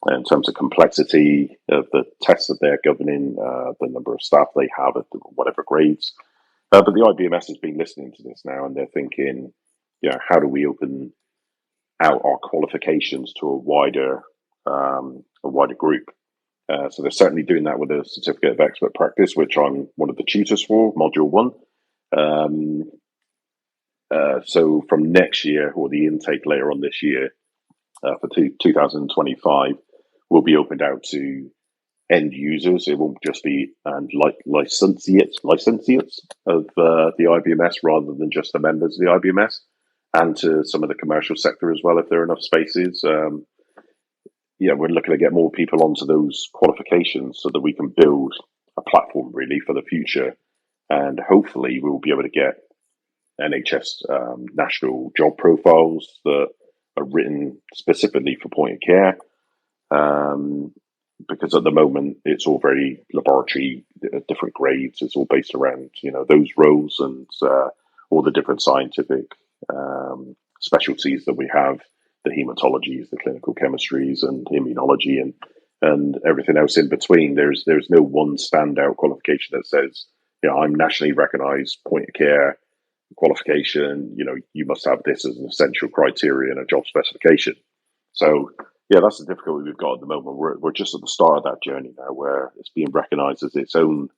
in terms of complexity of the tests that they're governing, the number of staff they have at whatever grades. But the IBMS has been listening to this now, and they're thinking, how do we open out our qualifications to a wider group? So they're certainly doing that with a certificate of expert practice, which I'm one of the tutors for, module 1. So from next year, or the intake later on this year, for 2025, will be opened out to end users. It won't just be licentiates of the IBMS rather than just the members of the IBMS, and to some of the commercial sector as well, if there are enough spaces. We're looking to get more people onto those qualifications so that we can build a platform really for the future, and hopefully we'll be able to get NHS national job profiles that are written specifically for point of care, because at the moment it's all very laboratory, different grades. It's all based around those roles and all the different scientific specialties that we have, the hematologies, the clinical chemistries, and immunology, and everything else in between. There's no one standout qualification that says, I'm nationally recognised point of care qualification, you must have this as an essential criteria in a job specification. So that's the difficulty we've got at the moment. We're just at the start of that journey now, where it's being recognised as its own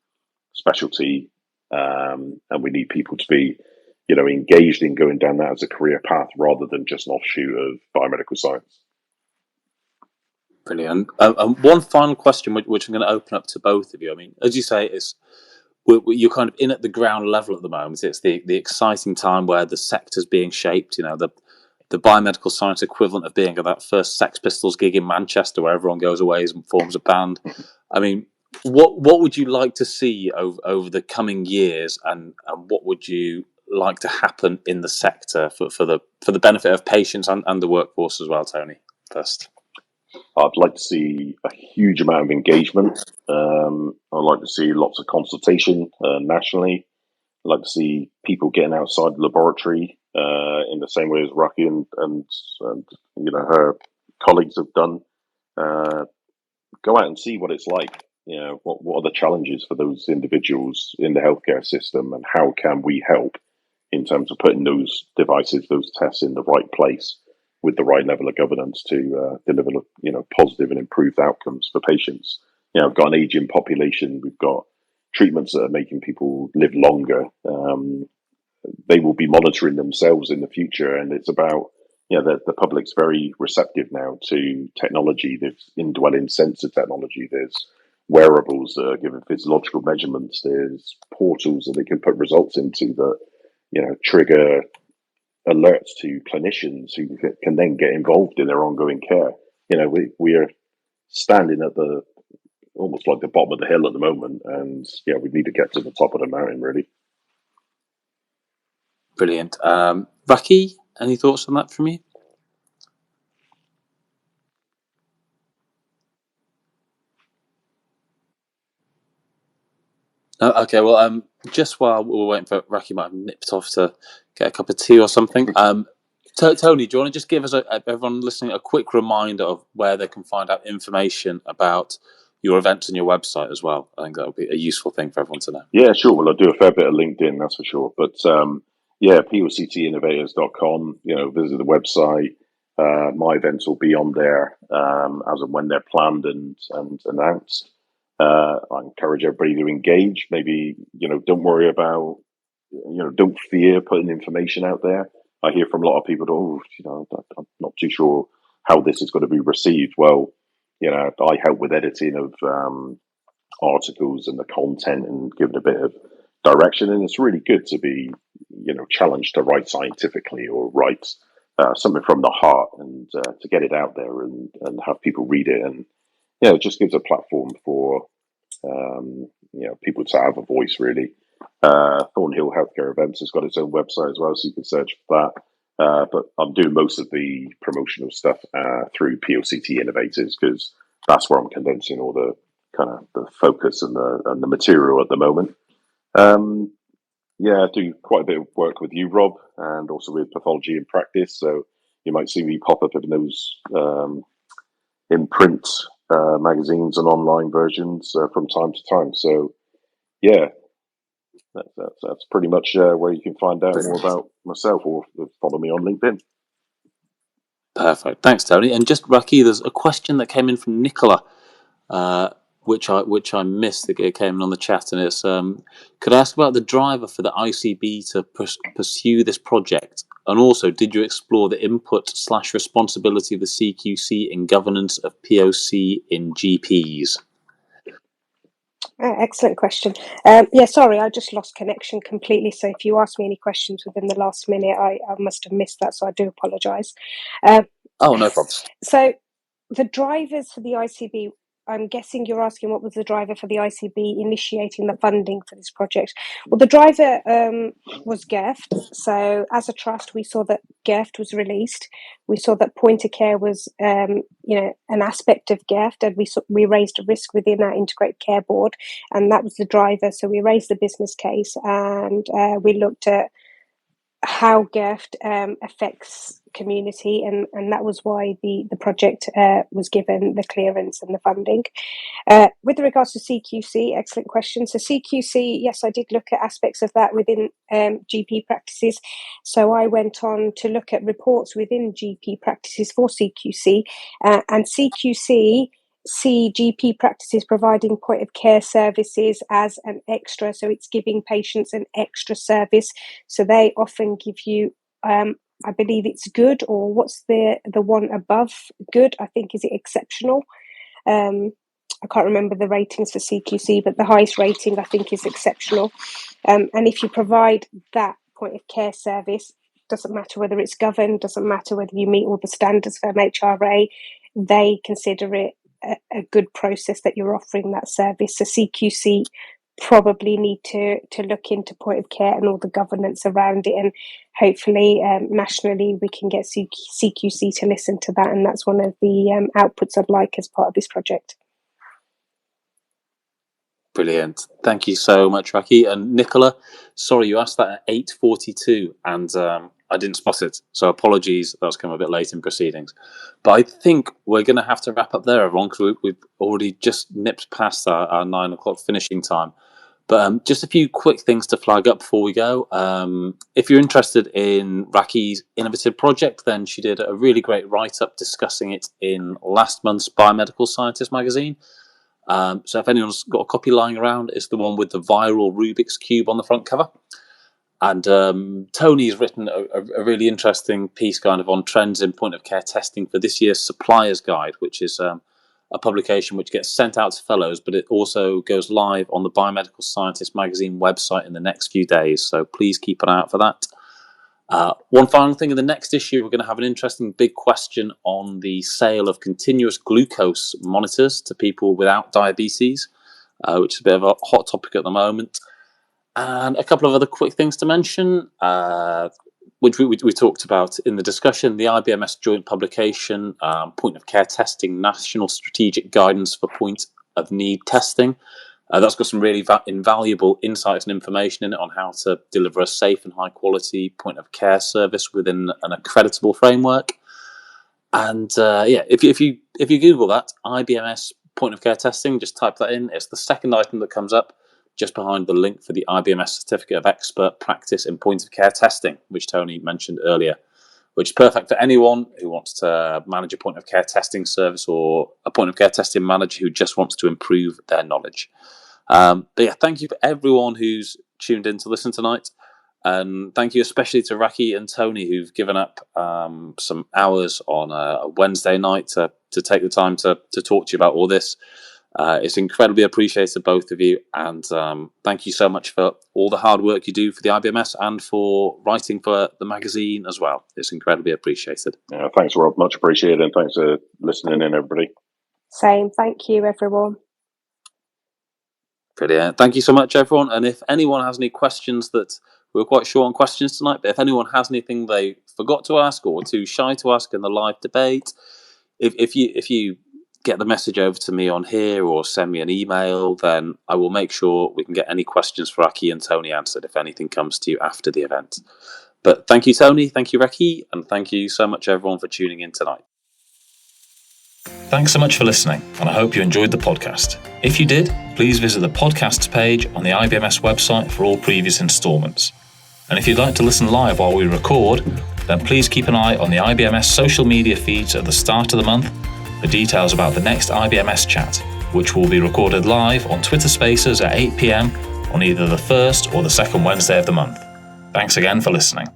specialty, and we need people to be engaged in going down that as a career path rather than just an offshoot of biomedical science. Brilliant. One final question, which I'm going to open up to both of you. I mean, as you say, you're kind of in at the ground level at the moment. It's the exciting time where the sector's being shaped. The biomedical science equivalent of being at that first Sex Pistols gig in Manchester, where everyone goes away and forms a band. I mean, what would you like to see over the coming years, and what would you like to happen in the sector for the benefit of patients and the workforce as well? Tony, first. I'd like to see a huge amount of engagement. I'd like to see lots of consultation nationally. I'd like to see people getting outside the laboratory in the same way as Rakhee and her colleagues have done. Go out and see what it's like. What are the challenges for those individuals in the healthcare system, and how can we help in terms of putting those devices, those tests in the right place, with the right level of governance to deliver, positive and improved outcomes for patients. We've got an aging population. We've got treatments that are making people live longer. They will be monitoring themselves in the future, and it's about the public's very receptive now to technology. There's indwelling sensor technology. There's wearables that are giving physiological measurements. There's portals that they can put results into that trigger alerts to clinicians who can then get involved in their ongoing care. We are standing at the almost like the bottom of the hill at the moment, and we need to get to the top of the mountain, really. Brilliant. Rakhee, any thoughts on that from you? Okay, well, just while we were waiting for Rakhee, might have nipped off to get a cup of tea or something. Tony, do you want to just give us, everyone listening, a quick reminder of where they can find out information about your events on your website as well? I think that would be a useful thing for everyone to know. Yeah, sure. Well, I do a fair bit of LinkedIn, that's for sure. But POCTinnovators.com, visit the website. My events will be on there as and when they're planned and announced. I encourage everybody to engage. Maybe, don't worry about, don't fear putting information out there. I hear from a lot of people, I'm not too sure how this is going to be received. Well, I help with editing of articles and the content and give it a bit of direction. And it's really good to be, challenged to write scientifically or write something from the heart and to get it out there and have people read it. And, it just gives a platform for, people to have a voice, really. Thornhill Healthcare Events has got its own website as well, so you can search for that. But I'm doing most of the promotional stuff through POCT Innovators, because that's where I'm condensing all the kind of the focus and the material at the moment. I do quite a bit of work with you, Rob, and also with Pathology in Practice. So you might see me pop up in those in print magazines and online versions from time to time. So that's pretty much where you can find out more about myself, or follow me on LinkedIn. Perfect. Thanks, Tony. And just, Rakhee, there's a question that came in from Nicola, which I missed. It came in on the chat, and it's could I ask about the driver for the ICB to pursue this project, and also did you explore the input/responsibility of the CQC in governance of POC in GPs? Excellent question. Sorry, I just lost connection completely. So if you ask me any questions within the last minute, I must have missed that. So I do apologise. No problem. So the drivers for the ICB, I'm guessing you're asking what was the driver for the ICB initiating the funding for this project. Well, the driver was GERFT. So as a trust, we saw that GERFT was released. We saw that point of care was, an aspect of GERFT, and we raised a risk within our integrated care board, and that was the driver. So we raised the business case, and we looked at how GERFT affects community, and that was why the project was given the clearance and the funding. With regards to CQC, excellent question. So CQC, yes, I did look at aspects of that within GP practices. So I went on to look at reports within GP practices for CQC, and CQC see GP practices providing point of care services as an extra, so it's giving patients an extra service. So they often give you, I believe it's good, or what's the one above good? I think, is it exceptional? I can't remember the ratings for CQC, but the highest rating I think is exceptional. And if you provide that point of care service, doesn't matter whether it's governed, doesn't matter whether you meet all the standards for MHRA, they consider it a good process that you're offering that service. So CQC probably need to look into point of care and all the governance around it, and hopefully nationally we can get CQC to listen to that, and that's one of the outputs I'd like as part of this project. Brilliant. Thank you so much, Rakhee. And Nicola, sorry, you asked that at 8:42, and I didn't spot it. So apologies, that's come a bit late in proceedings. But I think we're going to have to wrap up there, everyone, because we've already just nipped past our 9 o'clock finishing time. But just a few quick things to flag up before we go. If you're interested in Rakhee's innovative project, then she did a really great write-up discussing it in last month's Biomedical Scientist magazine. So if anyone's got a copy lying around, it's the one with the viral Rubik's Cube on the front cover. And Tony's written a really interesting piece kind of on trends in point-of-care testing for this year's Suppliers Guide, which is a publication which gets sent out to fellows, but it also goes live on the Biomedical Scientist magazine website in the next few days. So please keep an eye out for that. One final thing, in the next issue, we're going to have an interesting big question on the sale of continuous glucose monitors to people without diabetes, which is a bit of a hot topic at the moment. And a couple of other quick things to mention, which we talked about in the discussion: the IBMS joint publication, Point of Care Testing National Strategic Guidance for Point of Need Testing. That's got some really invaluable insights and information in it on how to deliver a safe and high quality point of care service within an accreditable framework. And if you Google that, IBMS Point of Care Testing, just type that in. It's the second item that comes up, just behind the link for the IBMS Certificate of Expert Practice in Point of Care Testing, which Tony mentioned earlier, which is perfect for anyone who wants to manage a point of care testing service or a point of care testing manager who just wants to improve their knowledge. But yeah, thank you for everyone who's tuned in to listen tonight. And thank you especially to Rakhee and Tony, who've given up some hours on a Wednesday night to take the time to talk to you about all this. It's incredibly appreciated, both of you, and thank you so much for all the hard work you do for the IBMS and for writing for the magazine as well. It's incredibly appreciated. Yeah, thanks, Rob. Much appreciated, and thanks for listening in, everybody. Same. Thank you, everyone. Brilliant. Thank you so much, everyone. And if anyone has any questions, that we were quite short on questions tonight, but if anyone has anything they forgot to ask or were too shy to ask in the live debate, if you get the message over to me on here or send me an email, then I will make sure we can get any questions for Rakhee and Tony answered if anything comes to you after the event. But thank you, Tony, thank you, Rakhee, and thank you so much, everyone, for tuning in tonight. Thanks so much for listening, and I hope you enjoyed the podcast. If you did, please visit the podcasts page on the IBMS website for all previous instalments. And if you'd like to listen live while we record, then please keep an eye on the IBMS social media feeds at the start of the month for details about the next IBMS chat, which will be recorded live on Twitter Spaces at 8 p.m. on either the first or the second Wednesday of the month. Thanks again for listening.